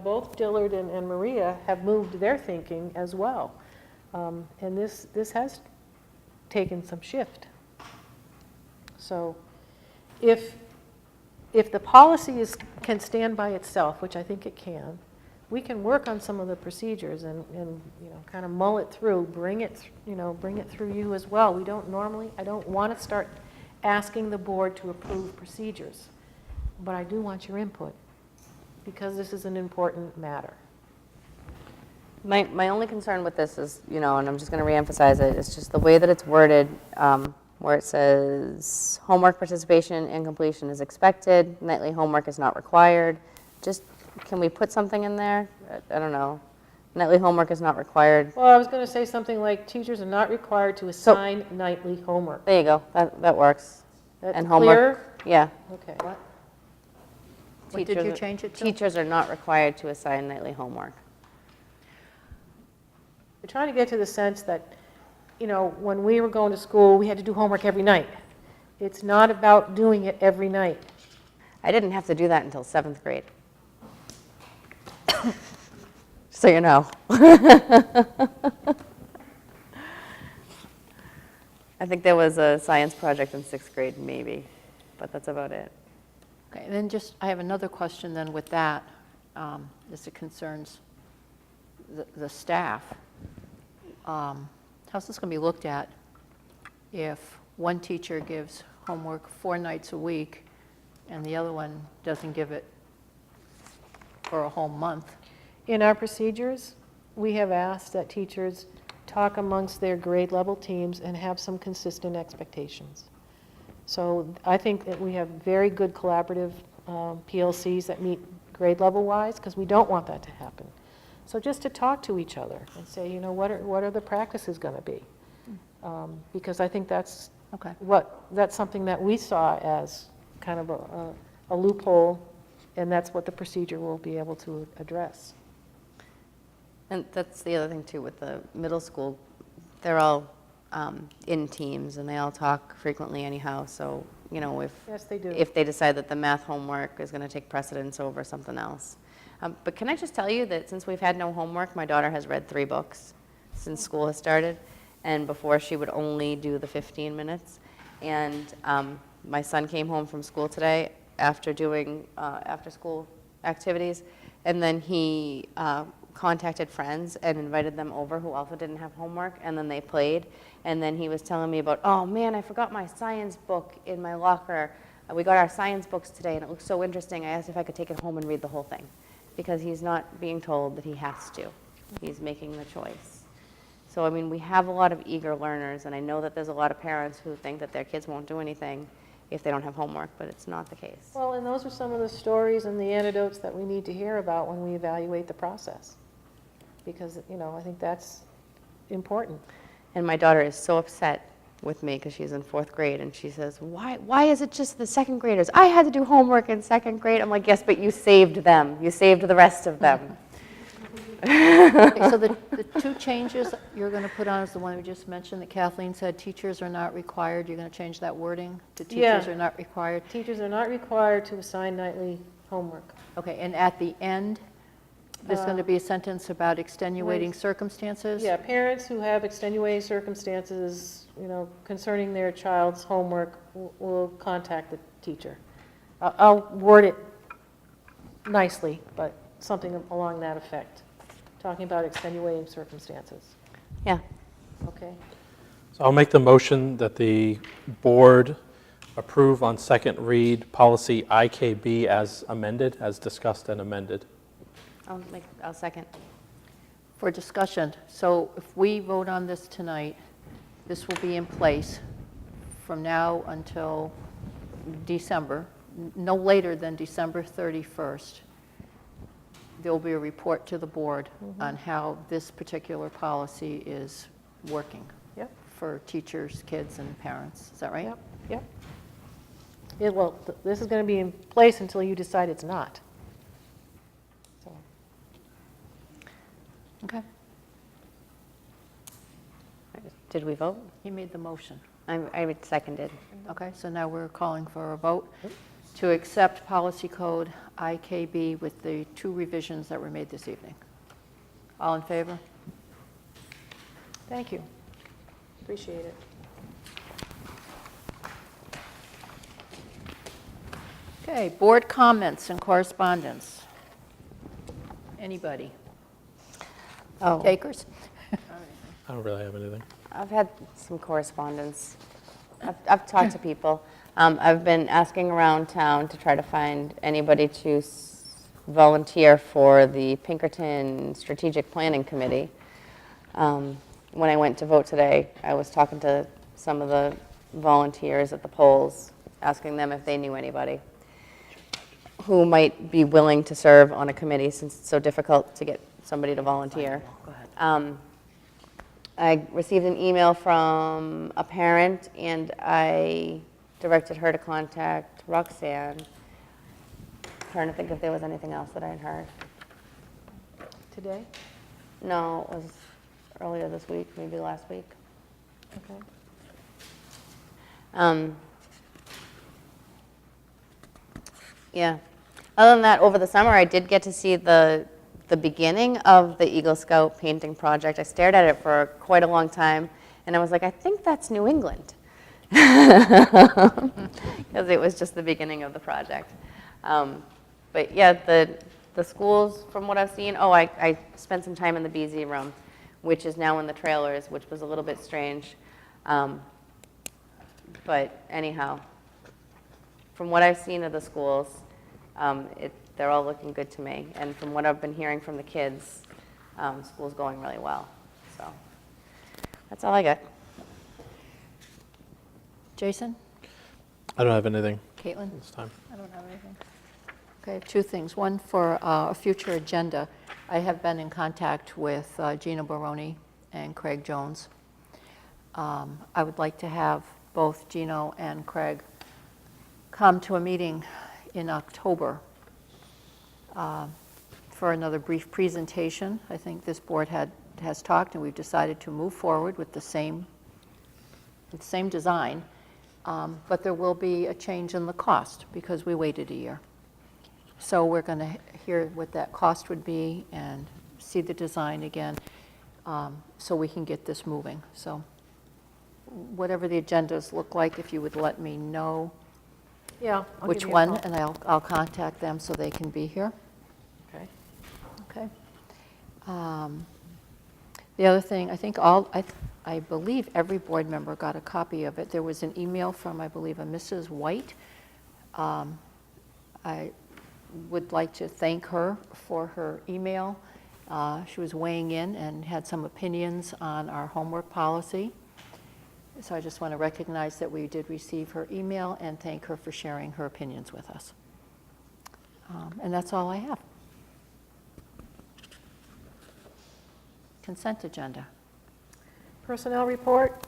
both Dillard and Maria have moved their thinking as well. And this has taken some shift. So if the policy can stand by itself, which I think it can, we can work on some of the procedures and kind of mull it through, bring it through you as well. I don't want to start asking the board to approve procedures. But I do want your input, because this is an important matter. My only concern with this is, and I'm just going to reemphasize it, it's just the way that it's worded, where it says homework participation and completion is expected, nightly homework is not required. Just, can we put something in there? I don't know. Nightly homework is not required. Well, I was going to say something like, teachers are not required to assign nightly homework. There you go, that works. That's And clear? homework, yeah. Okay. What did you change it to? Teachers are not required to assign nightly homework. We're trying to get to the sense that, when we were going to school, we had to do homework every night. It's not about doing it every night. I didn't have to do that until 7th grade. So you know. I think there was a science project in 6th grade, maybe, but that's about it. Okay, and then I have another question then with that, as it concerns the staff. How's this going to be looked at if one teacher gives homework 4 nights a week and the other one doesn't give it for a whole month? In our procedures, we have asked that teachers talk amongst their grade level teams and have some consistent expectations. So I think that we have very good collaborative PLCs that meet grade level wise, because we don't want that to happen. So just to talk to each other and say, what are the practices going to be? Because I think that's that's something that we saw as kind of a loophole, and that's what the procedure will be able to address. And that's the other thing too with the middle school. They're all in teams and they all talk frequently anyhow. So, Yes, they do. if they decide that the math homework is going to take precedence over something else. But can I just tell you that since we've had no homework, my daughter has read 3 books since school has started. And before she would only do the 15 minutes. And my son came home from school today after doing after-school activities. And then he contacted friends and invited them over who also didn't have homework, and then they played. And then he was telling me about, oh man, I forgot my science book in my locker. We got our science books today and it looked so interesting. I asked if I could take it home and read the whole thing, because he's not being told that he has to. He's making the choice. So, I mean, we have a lot of eager learners, and I know that there's a lot of parents who think that their kids won't do anything if they don't have homework, but it's not the case. Well, and those are some of the stories and the anecdotes that we need to hear about when we evaluate the process. Because, I think that's important. And my daughter is so upset with me because she's in 4th grade, and she says, why is it just the 2nd graders? I had to do homework in 2nd grade. I'm like, yes, but you saved them. You saved the rest of them. Okay, so the 2 changes you're going to put on is the one we just mentioned that Kathleen said teachers are not required. You're going to change that wording to teachers are not required. Teachers are not required to assign nightly homework. Okay, and at the end, there's going to be a sentence about extenuating circumstances? Yeah, parents who have extenuating circumstances, concerning their child's homework will contact the teacher. I'll word it nicely, but something along that effect, talking about extenuating circumstances. Yeah. Okay. So I'll make the motion that the board approve on second read policy IKB as amended, as discussed and amended. I'll second. For discussion, so if we vote on this tonight, this will be in place from now until December, no later than December 31st. There will be a report to the board on how this particular policy is working for teachers, kids, and parents. Is that right? Yep. Well, this is going to be in place until you decide it's not. So. Okay. Did we vote? He made the motion. I seconded. Okay, so now we're calling for a vote to accept policy code IKB with the 2 revisions that were made this evening. All in favor? Thank you. Appreciate it. Okay, board comments and correspondence. Anybody? Oh. Takers? I don't really have anything. I've had some correspondence. I've talked to people. I've been asking around town to try to find anybody to volunteer for the Pinkerton Strategic Planning Committee. When I went to vote today, I was talking to some of the volunteers at the polls, asking them if they knew anybody who might be willing to serve on a committee, since it's so difficult to get somebody to volunteer. I received an email from a parent, and I directed her to contact Roxanne. Trying to think if there was anything else that I had heard. Today? No, it was earlier this week, maybe last week. Okay. Yeah. Other than that, over the summer, I did get to see the beginning of the Eagle Scout painting project. I stared at it for quite a long time, and I was like, I think that's New England. Because it was just the beginning of the project. But yeah, the schools, from what I've seen, I spent some time in the BZ room, which is now in the trailers, which was a little bit strange. But anyhow, from what I've seen of the schools, they're all looking good to me. And from what I've been hearing from the kids, school's going really well. So that's all I got. Jason? I don't have anything Caitlin? this time. I don't have anything. Okay, I have two things. One, for a future agenda, I have been in contact with Gina Baroni and Craig Jones. I would like to have both Gino and Craig come to a meeting in October for another brief presentation. I think this board has talked, and we've decided to move forward with the same design, but there will be a change in the cost because we waited a year. So we're going to hear what that cost would be and see the design again, so we can get this moving. So whatever the agendas look like, if you would let me know Yeah. I'll which give you a one, call. and I'll contact them so they can be here. Okay. Okay. The other thing, I think I believe every board member got a copy of it. There was an email from, I believe, a Mrs. White. I would like to thank her for her email. She was weighing in and had some opinions on our homework policy. So I just want to recognize that we did receive her email and thank her for sharing her opinions with us. And that's all I have. Consent agenda. Personnel report.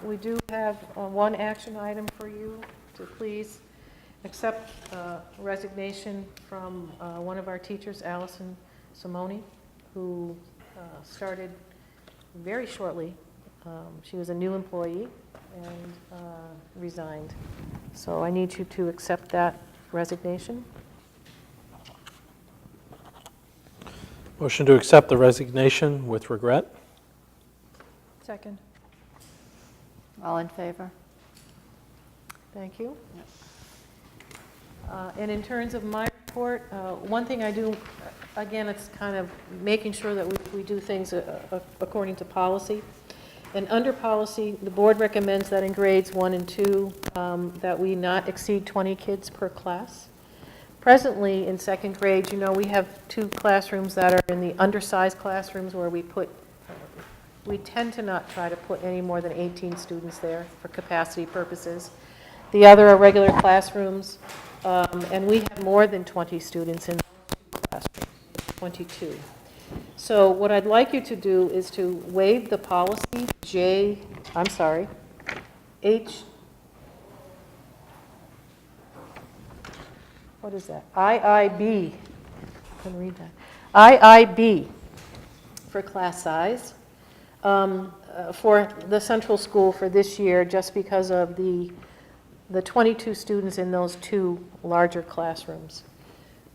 We do have one action item for you to please accept resignation from one of our teachers, Allison Simone, who started very shortly. She was a new employee and resigned. So I need you to accept that resignation. Motion to accept the resignation with regret. Second. All in favor? Thank you. And in terms of my report, one thing I do, again, it's kind of making sure that we do things according to policy. And under policy, the board recommends that in grades 1 and 2, that we not exceed 20 kids per class. Presently, in second grade, we have 2 classrooms that are in the undersized classrooms where we tend to not try to put any more than 18 students there for capacity purposes. The other are regular classrooms, and we have more than 20 students in those 2 classrooms, 22. So what I'd like you to do is to waive the policy what is that? IIB. I can read that. IIB for class size for the central school for this year, just because of the 22 students in those 2 larger classrooms.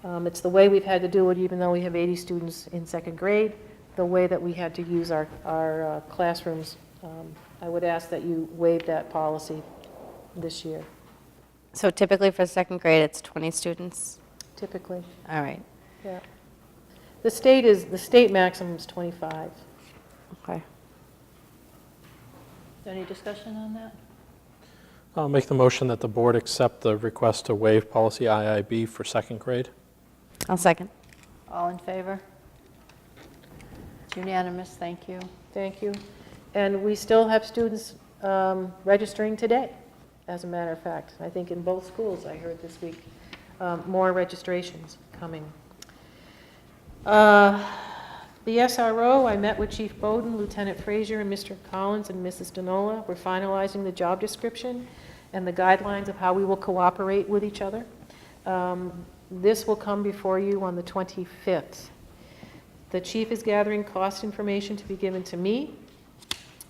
It's the way we've had to do it, even though we have 80 students in second grade, the way that we had to use our classrooms. I would ask that you waive that policy this year, So typically for second grade, it's 20 students? typically. All right, Yeah. The state maximum is 25. okay. Any discussion on that? I'll make the motion that the board accept the request to waive policy IIB for second grade. I'll second. All in favor? It's unanimous, thank you. Thank you. And we still have students registering today, as a matter of fact. I think in both schools, I heard this week, more registrations coming. The SRO, I met with Chief Bowden, Lieutenant Frazier, and Mr. Collins and Mrs. Denola. We're finalizing the job description and the guidelines of how we will cooperate with each other. This will come before you on the 25th. The chief is gathering cost information to be given to me,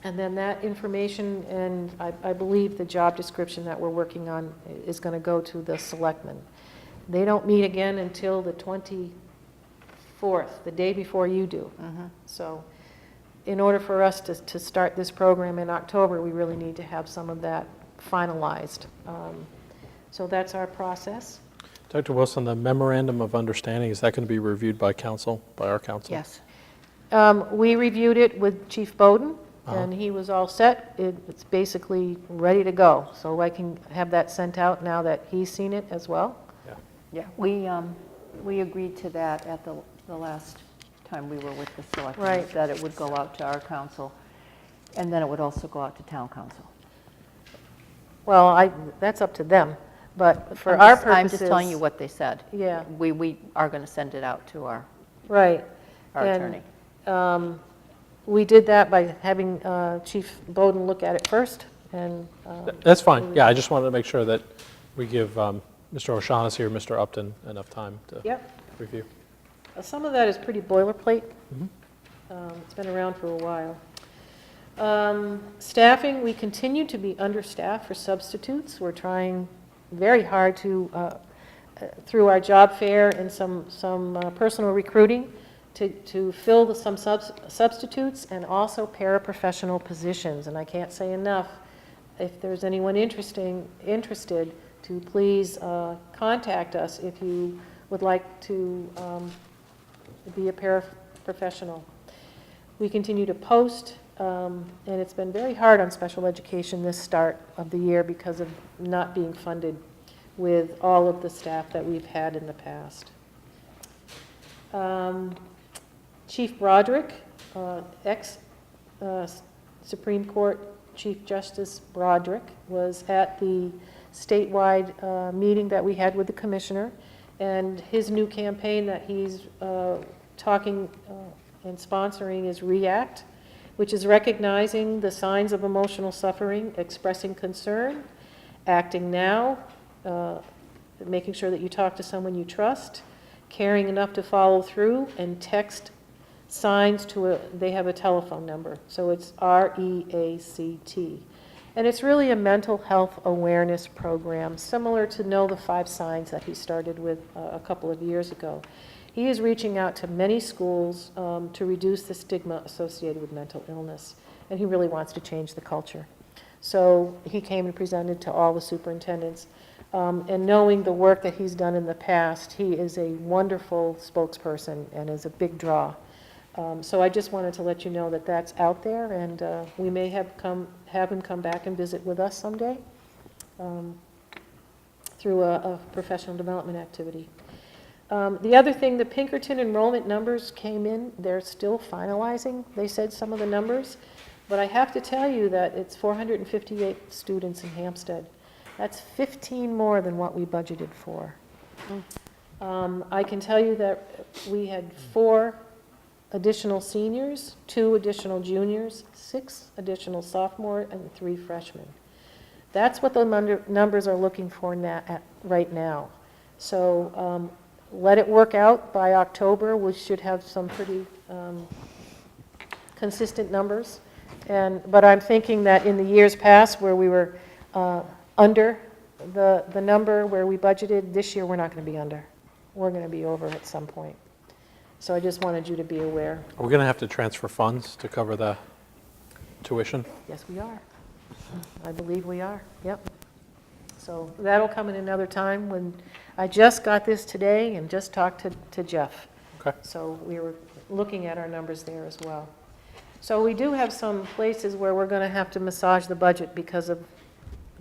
and then that information and I believe the job description that we're working on is going to go to the selectmen. They don't meet again until the 24th, the day before you do. So in order for us to start this program in October, we really need to have some of that finalized. So that's our process. Dr. Wilson, the memorandum of understanding, is that going to be reviewed by council, by our council? Yes. We reviewed it with Chief Bowden, and he was all set. It's basically ready to go. So I can have that sent out now that he's seen it as well. Yeah, we agreed to that at the last time we were with the selectmen, Right. that it would go out to our council, and then it would also go out to town council. Well, that's up to them, but for our purposes... I'm just telling you what they said. Yeah. We are going to send it out to our Right. attorney. We did that by having Chief Bowden look at it first, and... That's fine. Yeah, I just wanted to make sure that we give Mr. O'Shaughnessy or Mr. Upton enough time to Yep. review. Some of that is pretty boilerplate. It's been around for a while. Staffing, we continue to be understaffed for substitutes. We're trying very hard to, through our job fair and some personal recruiting, to fill some substitutes and also paraprofessional positions. And I can't say enough, if there's anyone interested, to please contact us if you would like to be a paraprofessional. We continue to post, and it's been very hard on special education this start of the year because of not being funded with all of the staff that we've had in the past. Chief Broderick, ex-Supreme Court Chief Justice Broderick, was at the statewide meeting that we had with the commissioner, and his new campaign that he's talking and sponsoring is REACT, which is recognizing the signs of emotional suffering, expressing concern, acting now, making sure that you talk to someone you trust, caring enough to follow through, and text signs to they have a telephone number. So it's REACT. And it's really a mental health awareness program, similar to Know the 5 Signs that he started with a couple of years ago. He is reaching out to many schools to reduce the stigma associated with mental illness, and he really wants to change the culture. So he came and presented to all the superintendents. And knowing the work that he's done in the past, he is a wonderful spokesperson and is a big draw. So I just wanted to let you know that that's out there, and we may have him come back and visit with us someday through a professional development activity. The other thing, the Pinkerton enrollment numbers came in. They're still finalizing, they said, some of the numbers. But I have to tell you that it's 458 students in Hampstead. That's 15 more than what we budgeted for. I can tell you that we had 4 additional seniors, 2 additional juniors, 6 additional sophomores, and 3 freshmen. That's what the numbers are looking for right now. So let it work out. By October, we should have some pretty consistent numbers. But I'm thinking that in the years past where we were under the number where we budgeted, this year we're not going to be under. We're going to be over at some point. So I just wanted you to be aware. Are we going to have to transfer funds to cover the tuition? Yes, we are. I believe we are, yep. So that'll come in another time when, I just got this today and just talked to Jeff. Okay. So we were looking at our numbers there as well. So we do have some places where we're going to have to massage the budget because of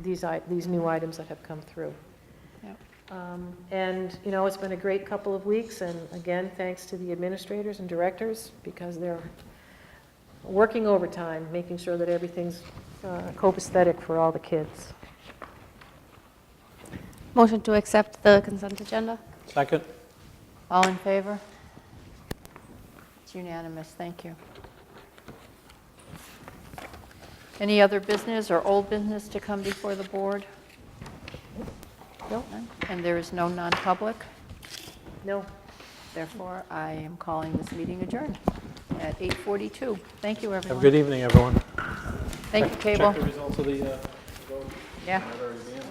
these new items that have come through. Yep. And, you know, it's been a great couple of weeks, and again, thanks to the administrators and directors, because they're working overtime, making sure that everything's copacetic for all the kids. Motion to accept the consent agenda? Second? All in favor? It's unanimous, thank you. Any other business or old business to come before the board? No? And there is no non-public? No? Therefore, I am calling this meeting adjourned at 8:42. Thank you, Have a everyone. good evening, everyone. Thank you, Cable. Check the results of the vote. Yeah. Whenever it begins.